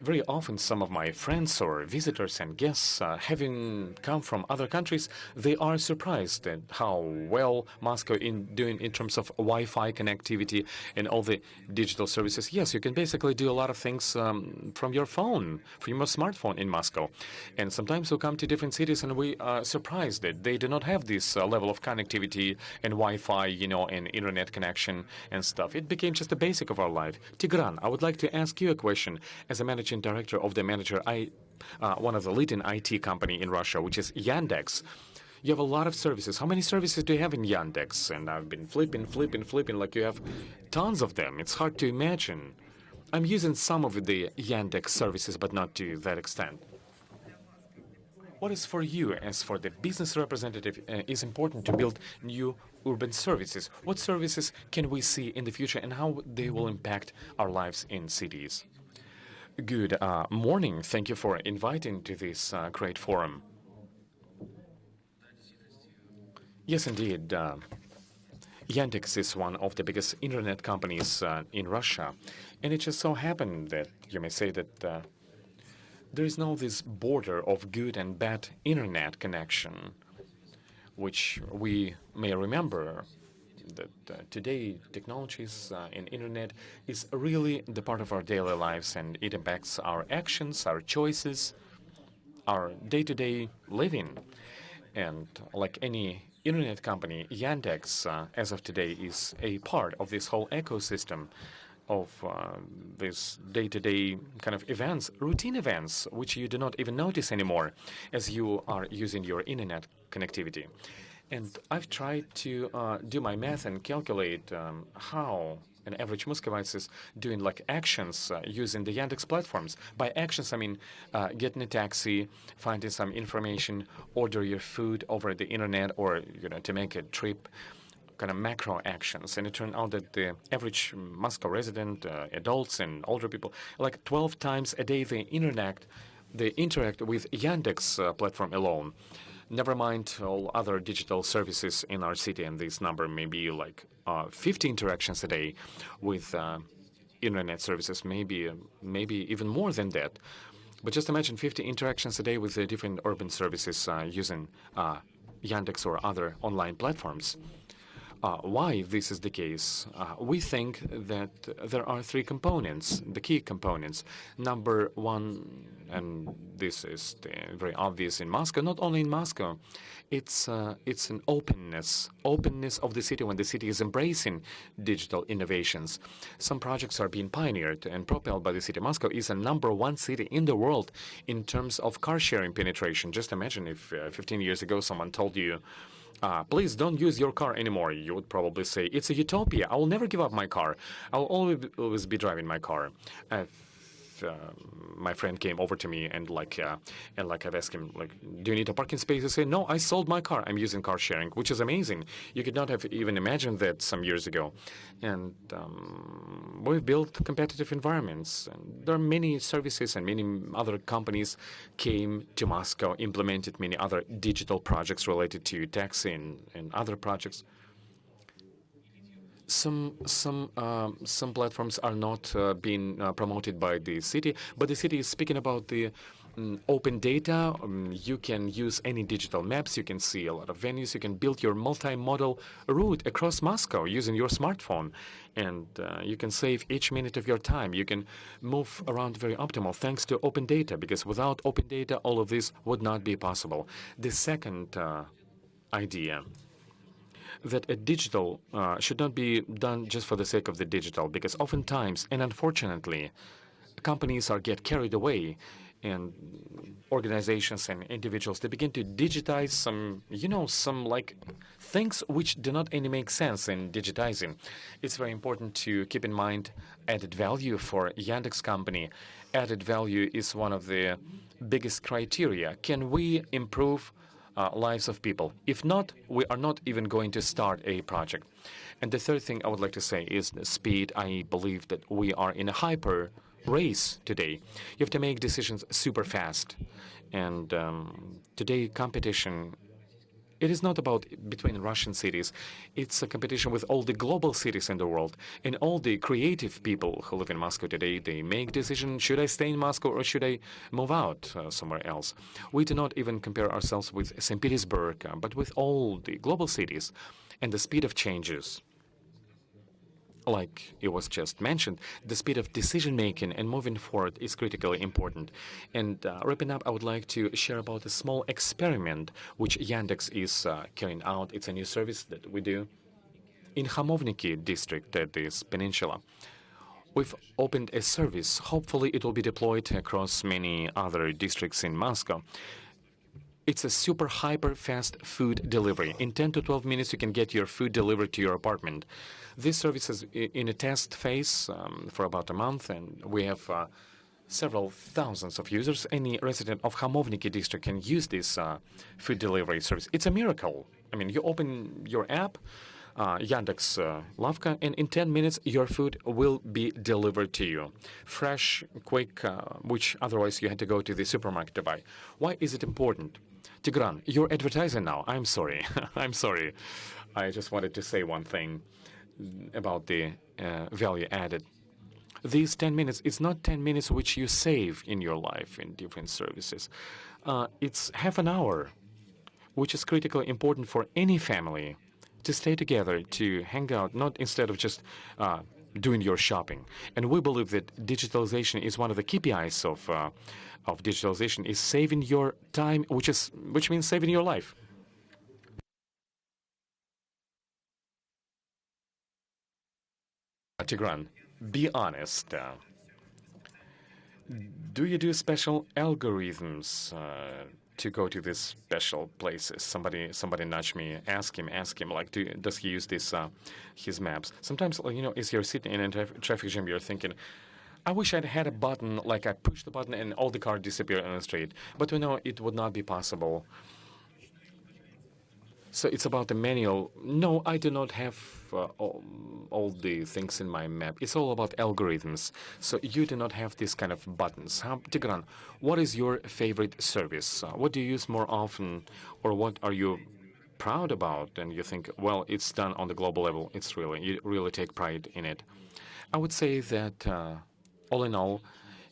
Very often, some of my friends or visitors and guests, having come from other countries, they are surprised at how well Moscow is doing in terms of Wi-Fi connectivity and all the digital services. Yes, you can basically do a lot of things from your phone, from your smartphone in Moscow. And sometimes we come to different cities and we are surprised that they do not have this level of connectivity and Wi-Fi, and internet connection and stuff. It became just the basic of our life. Tigran, I would like to ask you a question as a managing director of one of the leading IT company in Russia, which is Yandex. You have a lot of services. How many services do you have in Yandex? And I've been flipping, like you have tons of them. It's hard to imagine. I'm using some of the Yandex services, but not to that extent. What is for you, as for the business representative, is important to build new urban services? What services can we see in the future and how they will impact our lives in cities? Good morning. Thank you for inviting to this great forum. Yes, indeed. Yandex is one of the biggest internet companies in Russia. And it just so happened that you may say that there is now this border of good and bad internet connection, which we may remember that today technologies and internet is really the part of our daily lives, and it impacts our actions, our choices, our day-to-day living. And like any internet company, Yandex, as of today, is a part of this whole ecosystem of these day-to-day kind of events, routine events, which you do not even notice anymore as you are using your internet connectivity. And I've tried to do my math and calculate how an average Muscovite is doing like actions using the Yandex platforms. By actions, I mean getting a taxi, finding some information, order your food over the internet, or to make a trip, kind of macro actions. And it turned out that the average Moscow resident, adults and older people, like 12 times a day they interact with Yandex platform alone. Never mind all other digital services in our city, and this number may be like 50 interactions a day with internet services, maybe even more than that. But just imagine 50 interactions a day with the different urban services using Yandex or other online platforms. Why this is the case? We think that there are three components, the key components. Number one, and this is very obvious in Moscow, not only in Moscow, it's an openness of the city when the city is embracing digital innovations. Some projects are being pioneered and propelled by the city. Moscow is a #1 city in the world in terms of car sharing penetration. Just imagine if 15 years ago someone told you, please don't use your car anymore. You would probably say, it's a utopia. I will never give up my car. I will always be driving my car. My friend came over to me and I've asked him, do you need a parking space? He said, no, I sold my car. I'm using car sharing, which is amazing. You could not have even imagined that some years ago. And we've built competitive environments. And there are many services and many other companies came to Moscow, implemented many other digital projects related to taxi and other projects. Some platforms are not being promoted by the city, but the city is speaking about the open data. You can use any digital maps. You can see a lot of venues. You can build your multimodal route across Moscow using your smartphone, and you can save each minute of your time. You can move around very optimal thanks to open data, because without open data, all of this would not be possible. The second idea, that a digital should not be done just for the sake of the digital, because oftentimes, and unfortunately, companies get carried away, and organizations and individuals, they begin to digitize some things which do not any make sense in digitizing. It's very important to keep in mind added value for Yandex company. Added value is one of the biggest criteria. Can we improve lives of people. If not, we are not even going to start a project. And the third thing I would like to say is the speed. I believe that we are in a hyper race today. You have to make decisions super fast. And today, competition, it is not about between Russian cities. It's a competition with all the global cities in the world. And all the creative people who live in Moscow today, they make decisions, should I stay in Moscow or should I move out somewhere else? We do not even compare ourselves with St. Petersburg, but with all the global cities. And the speed of changes, like it was just mentioned, the speed of decision-making and moving forward is critically important. And wrapping up, I would like to share about a small experiment which Yandex is carrying out. It's a new service that we do in Khamovniki district at this peninsula. We've opened a service. Hopefully, it will be deployed across many other districts in Moscow. It's a super hyper fast food delivery. In 10 to 12 minutes, you can get your food delivered to your apartment. This service is in a test phase for about a month, and we have several thousands of users. Any resident of Khamovniki district can use this food delivery service. It's a miracle. I mean, you open your app, Yandex Lavka, and in 10 minutes, your food will be delivered to you. Fresh, quick, which otherwise you had to go to the supermarket to buy. Why is it important? Tigran, you're advertising now. I'm sorry. I'm sorry. I just wanted to say one thing about the value added. These 10 minutes, it's not 10 minutes which you save in your life in different services. It's half an hour, which is critically important for any family to stay together, to hang out, not instead of just doing your shopping. And we believe that digitalization is one of the KPIs of digitalization is saving your time, which means saving your life. Tigran, be honest. Do you do special algorithms to go to these special places? Somebody nudge me. Ask him. Like, does he use this his maps? Sometimes, as you're sitting in a traffic jam, you're thinking, I wish I'd had a button, like I push the button and all the cars disappear on the street. But we know it would not be possible. So it's about the manual. No, I do not have all the things in my map. It's all about algorithms. So you do not have this kind of buttons. Tigran, what is your favorite service? What do you use more often, or what are you proud about? And you think, well, it's done on the global level. You really take pride in it. I would say that all in all,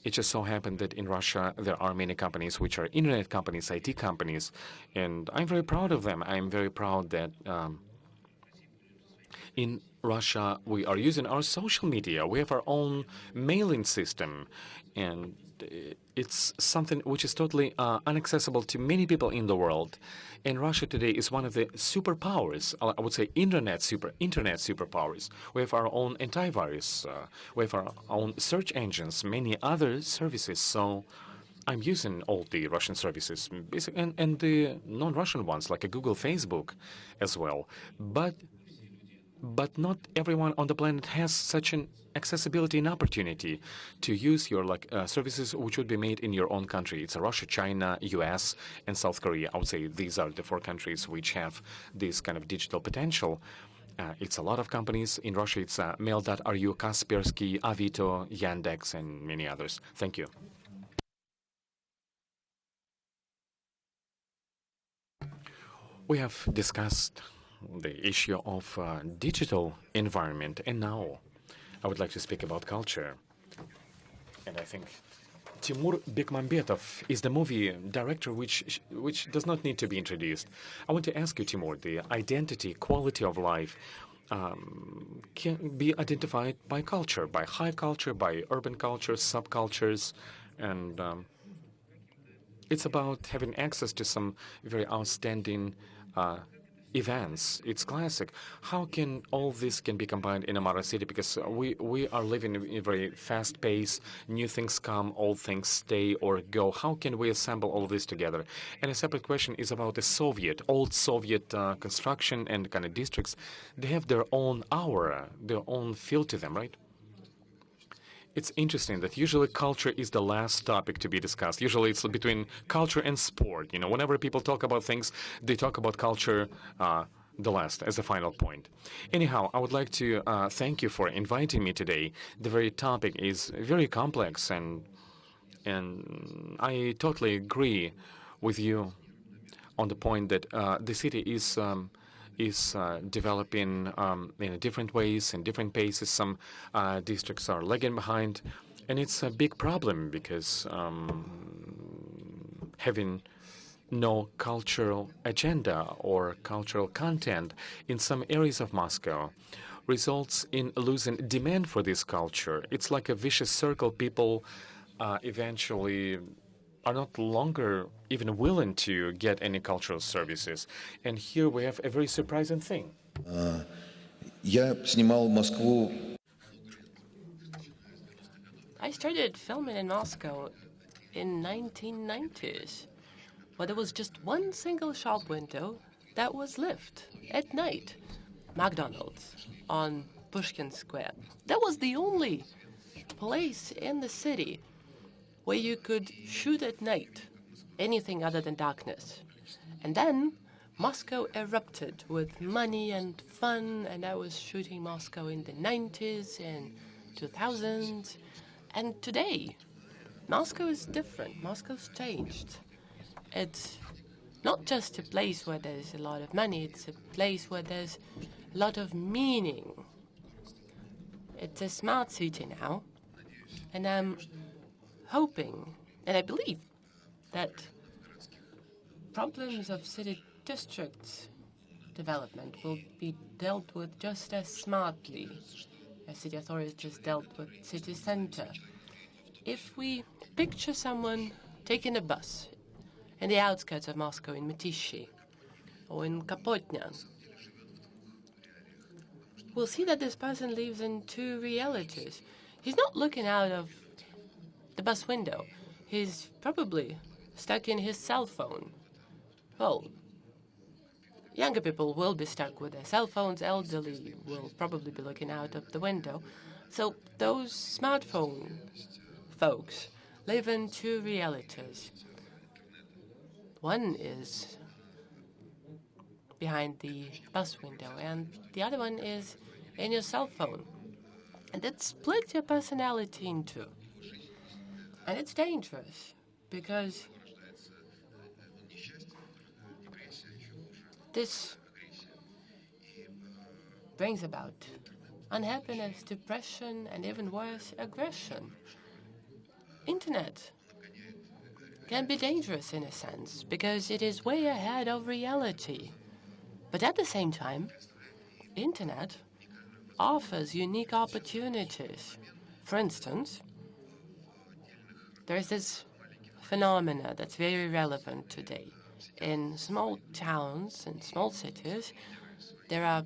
it just so happened that in Russia, there are many companies which are internet companies, IT companies, and I'm very proud of them. I'm very proud that in Russia, we are using our social media. We have our own mailing system, and it's something which is totally inaccessible to many people in the world. And Russia today is one of the superpowers, I would say internet superpowers. We have our own antivirus, we have our own search engines, many other services. So I'm using all the Russian services, and the non-Russian ones, like a Google, Facebook as well. But not everyone on the planet has such an accessibility and opportunity to use your services which would be made in your own country. It's Russia, China, US, and South Korea. I would say these are the 4 countries which have this kind of digital potential. It's a lot of companies. In Russia, it's Mail.ru, Kaspersky, Avito, Yandex, and many others. Thank you. We have discussed the issue of digital environment, and now I would like to speak about culture. And I think Timur Bekmambetov is the movie director which does not need to be introduced. I want to ask you, Timur, the identity, quality of life can be identified by culture, by high culture, by urban culture, subcultures, and it's about having access to some very outstanding events. It's classic. How can all this can be combined in a modern city? Because we are living in a very fast pace. New things come, old things stay or go. How can we assemble all this together? And a separate question is about the old Soviet construction and kind of districts. They have their own aura, their own feel to them, right? It's interesting that usually culture is the last topic to be discussed. Usually it's between culture and sport. You know, whenever people talk about things, they talk about culture the last as a final point. Anyhow, I would like to thank you for inviting me today. The very topic is very complex, and I totally agree with you on the point that the city is developing in different ways, in different paces. Some districts are lagging behind, and it's a big problem because having no cultural agenda or cultural content in some areas of Moscow results in losing demand for this culture. It's like a vicious circle. People eventually are not longer even willing to get any cultural services. And here we have a very surprising thing. Я снимал Москву. I started filming in Moscow in 1990s, where there was just one single shop window that was lit at night. McDonald's on Pushkin Square. That was the only place in the city where you could shoot at night, anything other than darkness. And then Moscow erupted with money and fun, and I was shooting Moscow in the 90s and 2000s. And today, Moscow is different. Moscow's changed. It's not just a place where there's a lot of money, it's a place where there's a lot of meaning. It's a smart city now, and I'm hoping, and I believe, that problems of city districts development will be dealt with just as smartly as city authorities dealt with city center. If we picture someone taking a bus in the outskirts of Moscow, in Mytishi or in Kapotnya, we'll see that this person lives in two realities. He's not looking out of the bus window. He's probably stuck in his cell phone. Well, younger people will be stuck with their cell phones. Elderly will probably be looking out of the window. So those smartphone folks live in two realities. One is behind the bus window, and the other one is in your cell phone. And that splits your personality in two. And it's dangerous because this brings about unhappiness, depression, and even worse, aggression. Internet can be dangerous in a sense because it is way ahead of reality. But at the same time, Internet offers unique opportunities. For instance, there's this phenomena that's very relevant today. In small towns and small cities, there are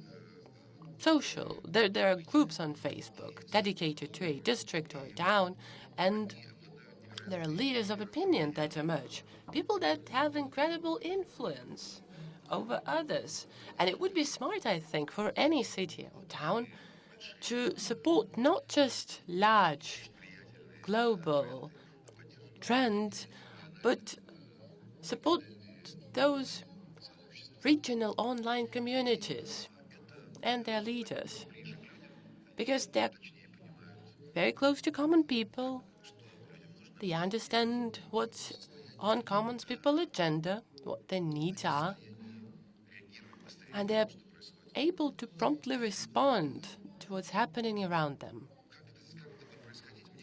there are groups on Facebook dedicated to a district or a town, and there are leaders of opinion that emerge, people that have incredible influence over others. And it would be smart, I think, for any city or town to support not just large, global trends, but support those regional online communities and their leaders, because they're very close to common people. They understand what's on common people's agenda, what their needs are, and they're able to promptly respond to what's happening around them.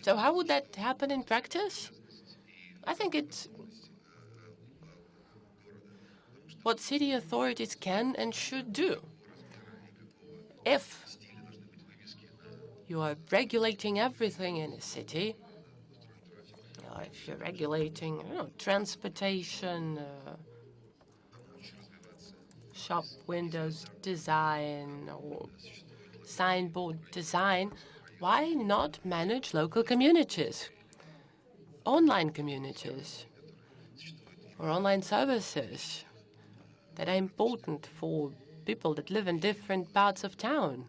So how would that happen in practice? I think it's what city authorities can and should do. If you are regulating everything in a city, or if you're regulating, transportation, shop windows design, or signboard design, why not manage local communities, online communities, or online services that are important for people that live in different parts of town?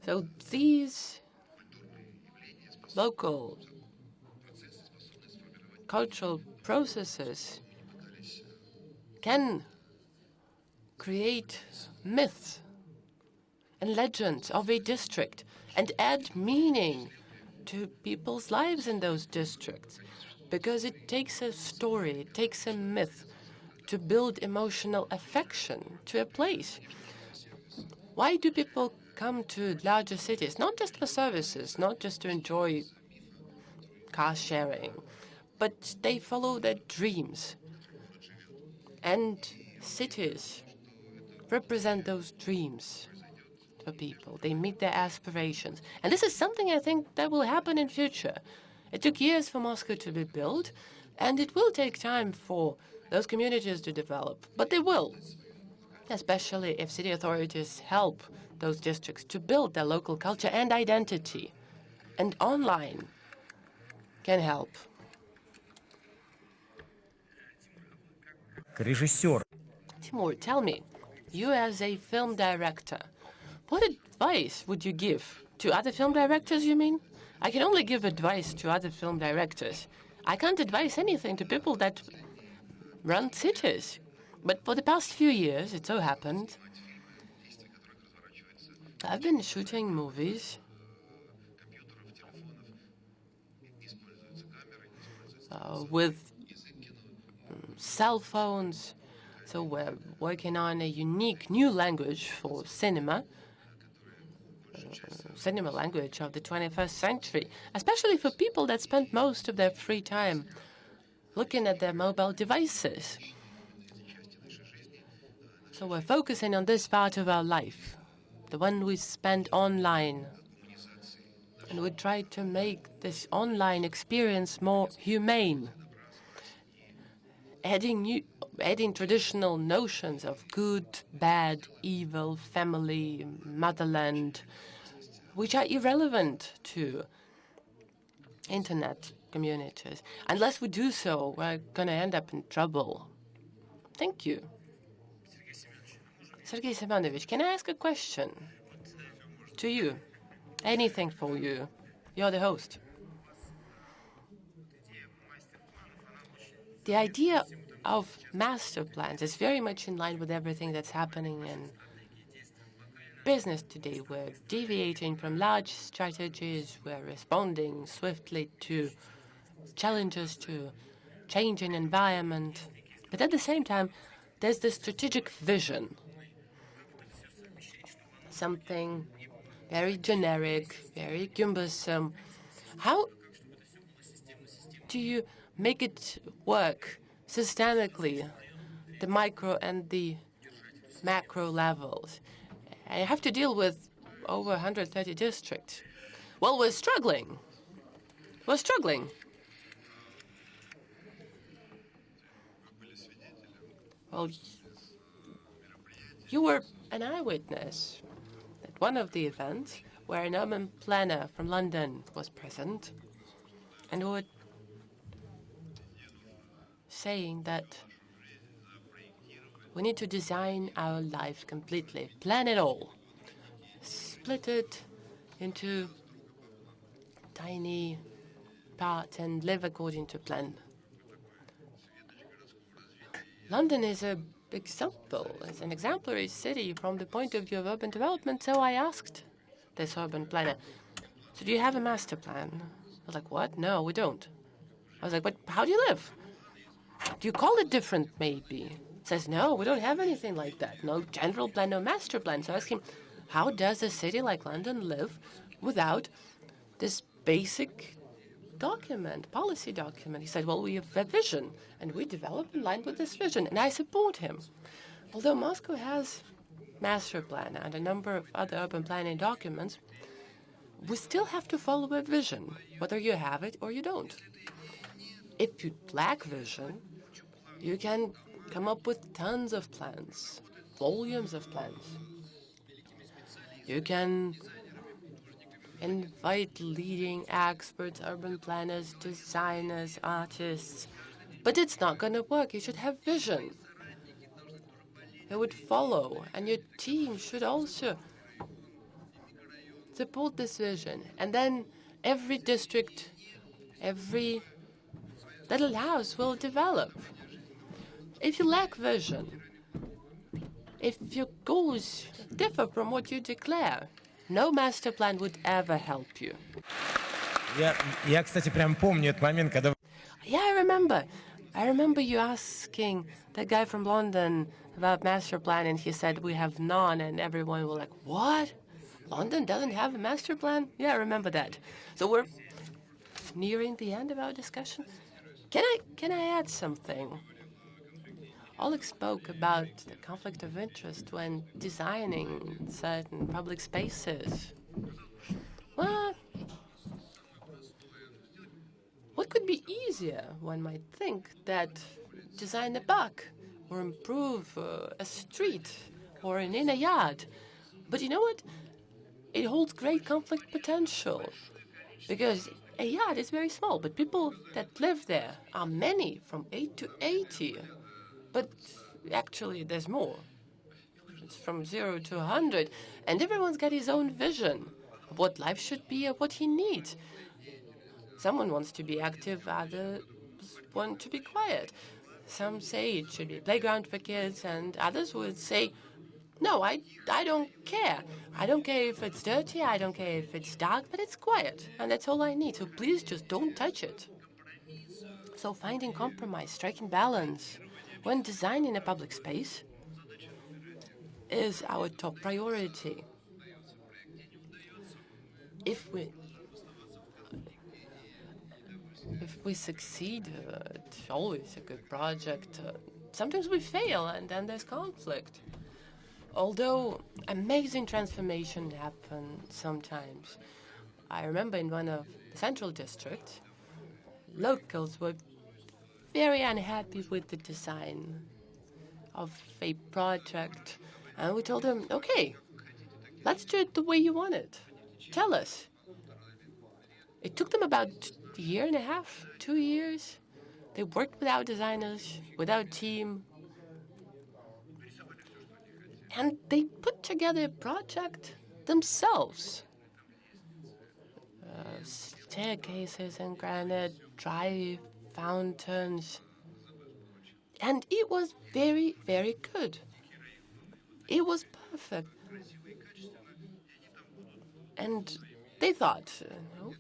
So these local cultural processes can create myths and legends of a district and add meaning to people's lives in those districts, because it takes a story, it takes a myth to build emotional affection to a place. Why do people come to larger cities? Not just for services, not just to enjoy car sharing, but they follow their dreams. And cities represent those dreams for people. They meet their aspirations. And this is something I think that will happen in future. It took years for Moscow to be built, and it will take time for those communities to develop. But they will, especially if city authorities help those districts to build their local culture and identity. And online can help. Режиссер. Timur, tell me, you as a film director, what advice would you give to other film directors, you mean? I can only give advice to other film directors. I can't advise anything to people that run cities. But for the past few years, it so happened, I've been shooting movies with cell phones. So we're working on a unique new language for cinema, cinema language of the 21st century, especially for people that spend most of their free time looking at their mobile devices. So we're focusing on this part of our life, the one we spend online. And we try to make this online experience more humane, adding traditional notions of good, bad, evil, family, motherland, which are irrelevant to internet communities. Unless we do so, we're going to end up in trouble. Thank you. Sergei Semyonovich, can I ask a question to you? Anything for you. You're the host. The idea of master plans is very much in line with everything that's happening in business today. We're deviating from large strategies. We're responding swiftly to challenges, to changing environment. But at the same time, there's the strategic vision, something very generic, very cumbersome. How do you make it work systemically, the micro and the macro levels? I have to deal with over 130 districts. Well, we're struggling. We're struggling. Well, you were an eyewitness at one of the events where an urban planner from London was present and would saying that we need to design our life completely, plan it all, split it into tiny parts and live according to plan. London is an example, it's an exemplary city from the point of view of urban development, so I asked this urban planner, so do you have a master plan? I was like, what? No, we don't. I was like, but how do you live? Do you call it different, maybe? Says, no, we don't have anything like that. No general plan, no master plan. So I asked him, how does a city like London live without this basic document, policy document? He said, well, we have a vision, and we develop in line with this vision, and I support him. Although Moscow has master plan and a number of other urban planning documents, we still have to follow a vision, whether you have it or you don't. If you lack vision, you can come up with tons of plans, volumes of plans. You can invite leading experts, urban planners, designers, artists, but it's not going to work. You should have vision. It would follow, and your team should also support this vision, and then every district, every little house will develop. If you lack vision, if your goals differ from what you declare, no master plan would ever help you. Я, кстати, прям помню этот момент, когда Yeah, I remember. I remember you asking that guy from London about master plan, and he said we have none, and everyone was like, "What? London doesn't have a master plan?" Yeah, I remember that. So we're nearing the end of our discussion. Can I add something? Oleg spoke about the conflict of interest when designing certain public spaces. Well, what could be easier? One might think that design a park or improve a street or an inner yard. But you know what? It holds great conflict potential because a yard is very small, but people that live there are many, from 8 to 80. But actually, there's more. It's from 0 to 100, and everyone's got his own vision of what life should be and what he needs. Someone wants to be active, others want to be quiet. Some say it should be a playground for kids, and others would say, no, I don't care. I don't care if it's dirty, I don't care if it's dark, but it's quiet, and that's all I need, so please just don't touch it. So finding compromise, striking balance when designing a public space is our top priority. If we succeed, it's always a good project. Sometimes we fail, and then there's conflict. Although amazing transformation happen sometimes. I remember in one of the central districts, locals were very unhappy with the design of a project. And we told them, okay, let's do it the way you want it. Tell us. It took them about a year and a half, 2 years. They worked without designers, without team. And they put together a project themselves. Staircases in granite, dry fountains. And it was very, very good. It was perfect. And they thought,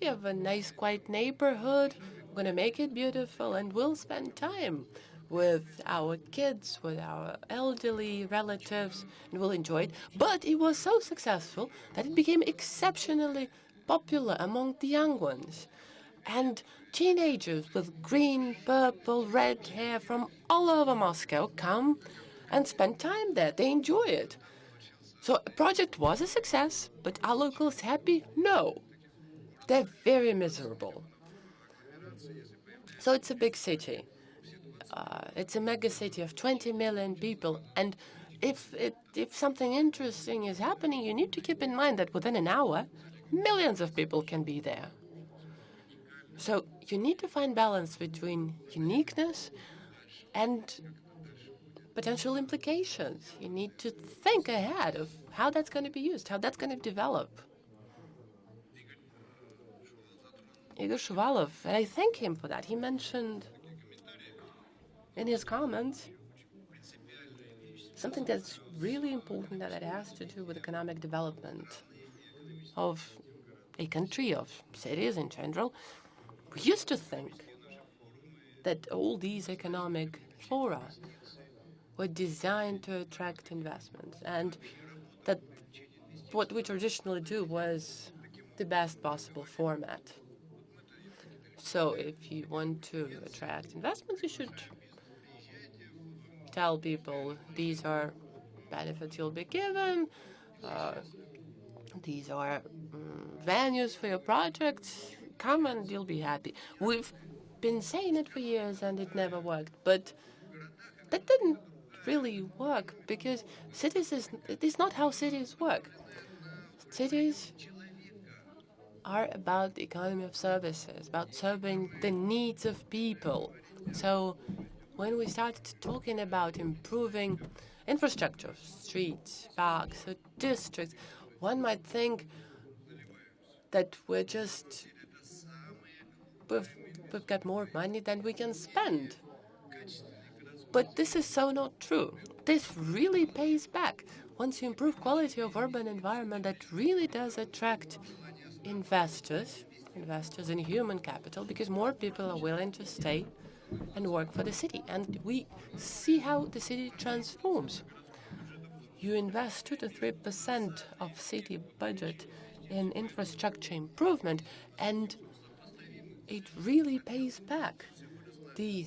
we have a nice, quiet neighborhood. We're going to make it beautiful, and we'll spend time with our kids, with our elderly relatives, and we'll enjoy it. But it was so successful that it became exceptionally popular among the young ones. And teenagers with green, purple, red hair from all over Moscow come and spend time there. They enjoy it. So the project was a success, but are locals happy? No. They're very miserable. So it's a big city. It's a mega city of 20 million people. And if something interesting is happening, you need to keep in mind that within an hour, millions of people can be there. So you need to find balance between uniqueness and potential implications. You need to think ahead of how that's going to be used, how that's going to develop. Igor Shuvalov, and I thank him for that. He mentioned in his comments something that's really important, that it has to do with economic development of a country, of cities in general. We used to think that all these economic fora were designed to attract investments, and that what we traditionally do was the best possible format. So if you want to attract investments, you should tell people these are benefits you'll be given, these are venues for your projects, come and you'll be happy. We've been saying it for years and it never worked, but that didn't really work because it's not how cities work. Cities are about the economy of services, about serving the needs of people. So when we started talking about improving infrastructure, streets, parks, districts, one might think that we've got more money than we can spend. But this is so not true. This really pays back. Once you improve quality of urban environment, that really does attract investors in human capital, because more people are willing to stay and work for the city. And we see how the city transforms. You invest 2 to 3% of city budget in infrastructure improvement, and it really pays back. The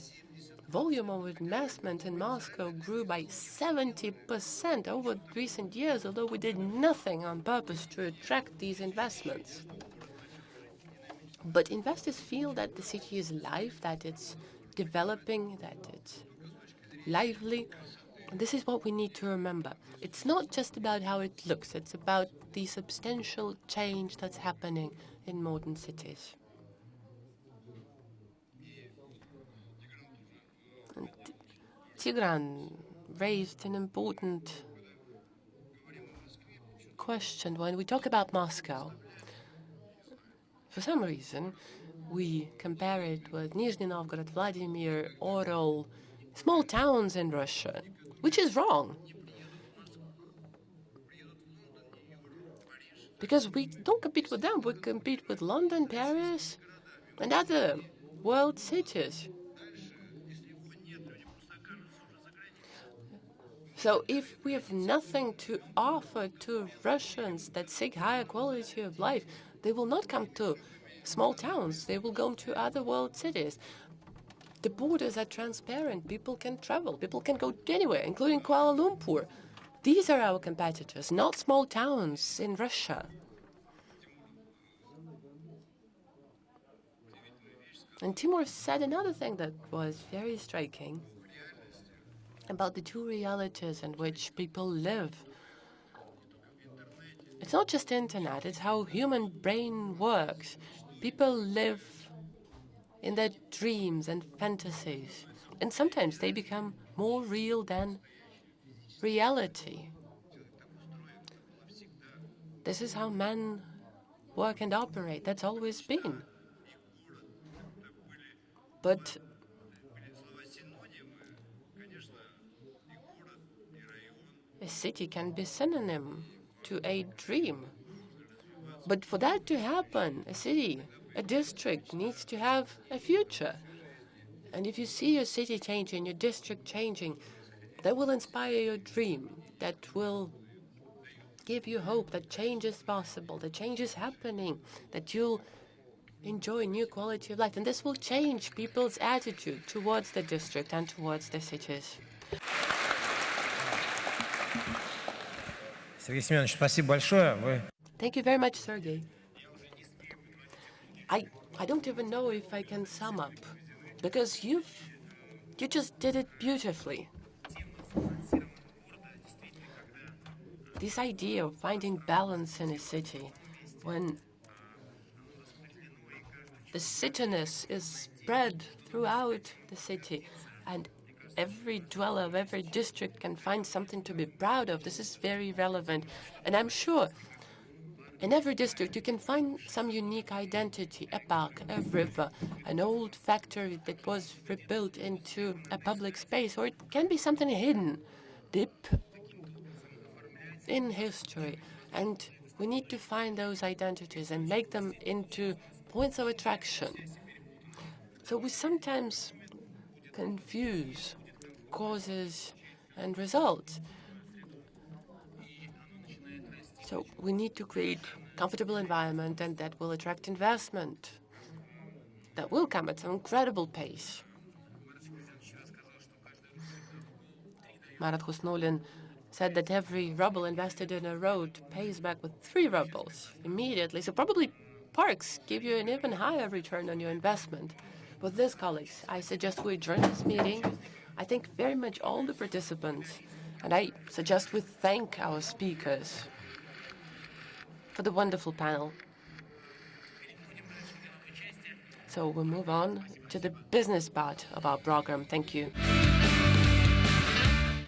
volume of investment in Moscow grew by 70% over recent years, although we did nothing on purpose to attract these investments. But investors feel that the city is alive, that it's developing, that it's lively. And this is what we need to remember. It's not just about how it looks, it's about the substantial change that's happening in modern cities. And Tigran raised an important question when we talk about Moscow. For some reason, we compare it with Nizhny Novgorod, Vladimir, Orel, small towns in Russia, which is wrong. Because we don't compete with them, we compete with London, Paris, and other world cities. So if we have nothing to offer to Russians that seek higher quality of life, they will not come to small towns. They will go to other world cities. The borders are transparent. People can travel. People can go anywhere, including Kuala Lumpur. These are our competitors, not small towns in Russia. And Timur said another thing that was very striking about the two realities in which people live. It's not just internet, it's how human brain works. People live in their dreams and fantasies, and sometimes they become more real than reality. This is how men work and operate. That's always been. But a city can be synonym to a dream. But for that to happen, a city, a district needs to have a future. And if you see your city changing, your district changing, that will inspire your dream, that will give you hope that change is possible, that change is happening, that you'll enjoy new quality of life. And this will change people's attitude towards the district and towards the cities. Сергей Семенович, спасибо большое. Thank you very much, Sergey. I don't even know if I can sum up, because you just did it beautifully. This idea of finding balance in a city, when the cityness is spread throughout the city, and every dweller of every district can find something to be proud of, this is very relevant. And I'm sure in every district you can find some unique identity, a park, a river, an old factory that was rebuilt into a public space, or it can be something hidden, deep in history. And we need to find those identities and make them into points of attraction. So we sometimes confuse causes and results. So we need to create a comfortable environment, and that will attract investment. That will come at an incredible pace. Marat Husnulin said that every ruble invested in a road pays back with 3 rubles immediately. So probably parks give you an even higher return on your investment. With this, colleagues, I suggest we adjourn this meeting. I thank very much all the participants, and I suggest we thank our speakers for the wonderful panel. So we'll move on to the business part of our program. Thank you.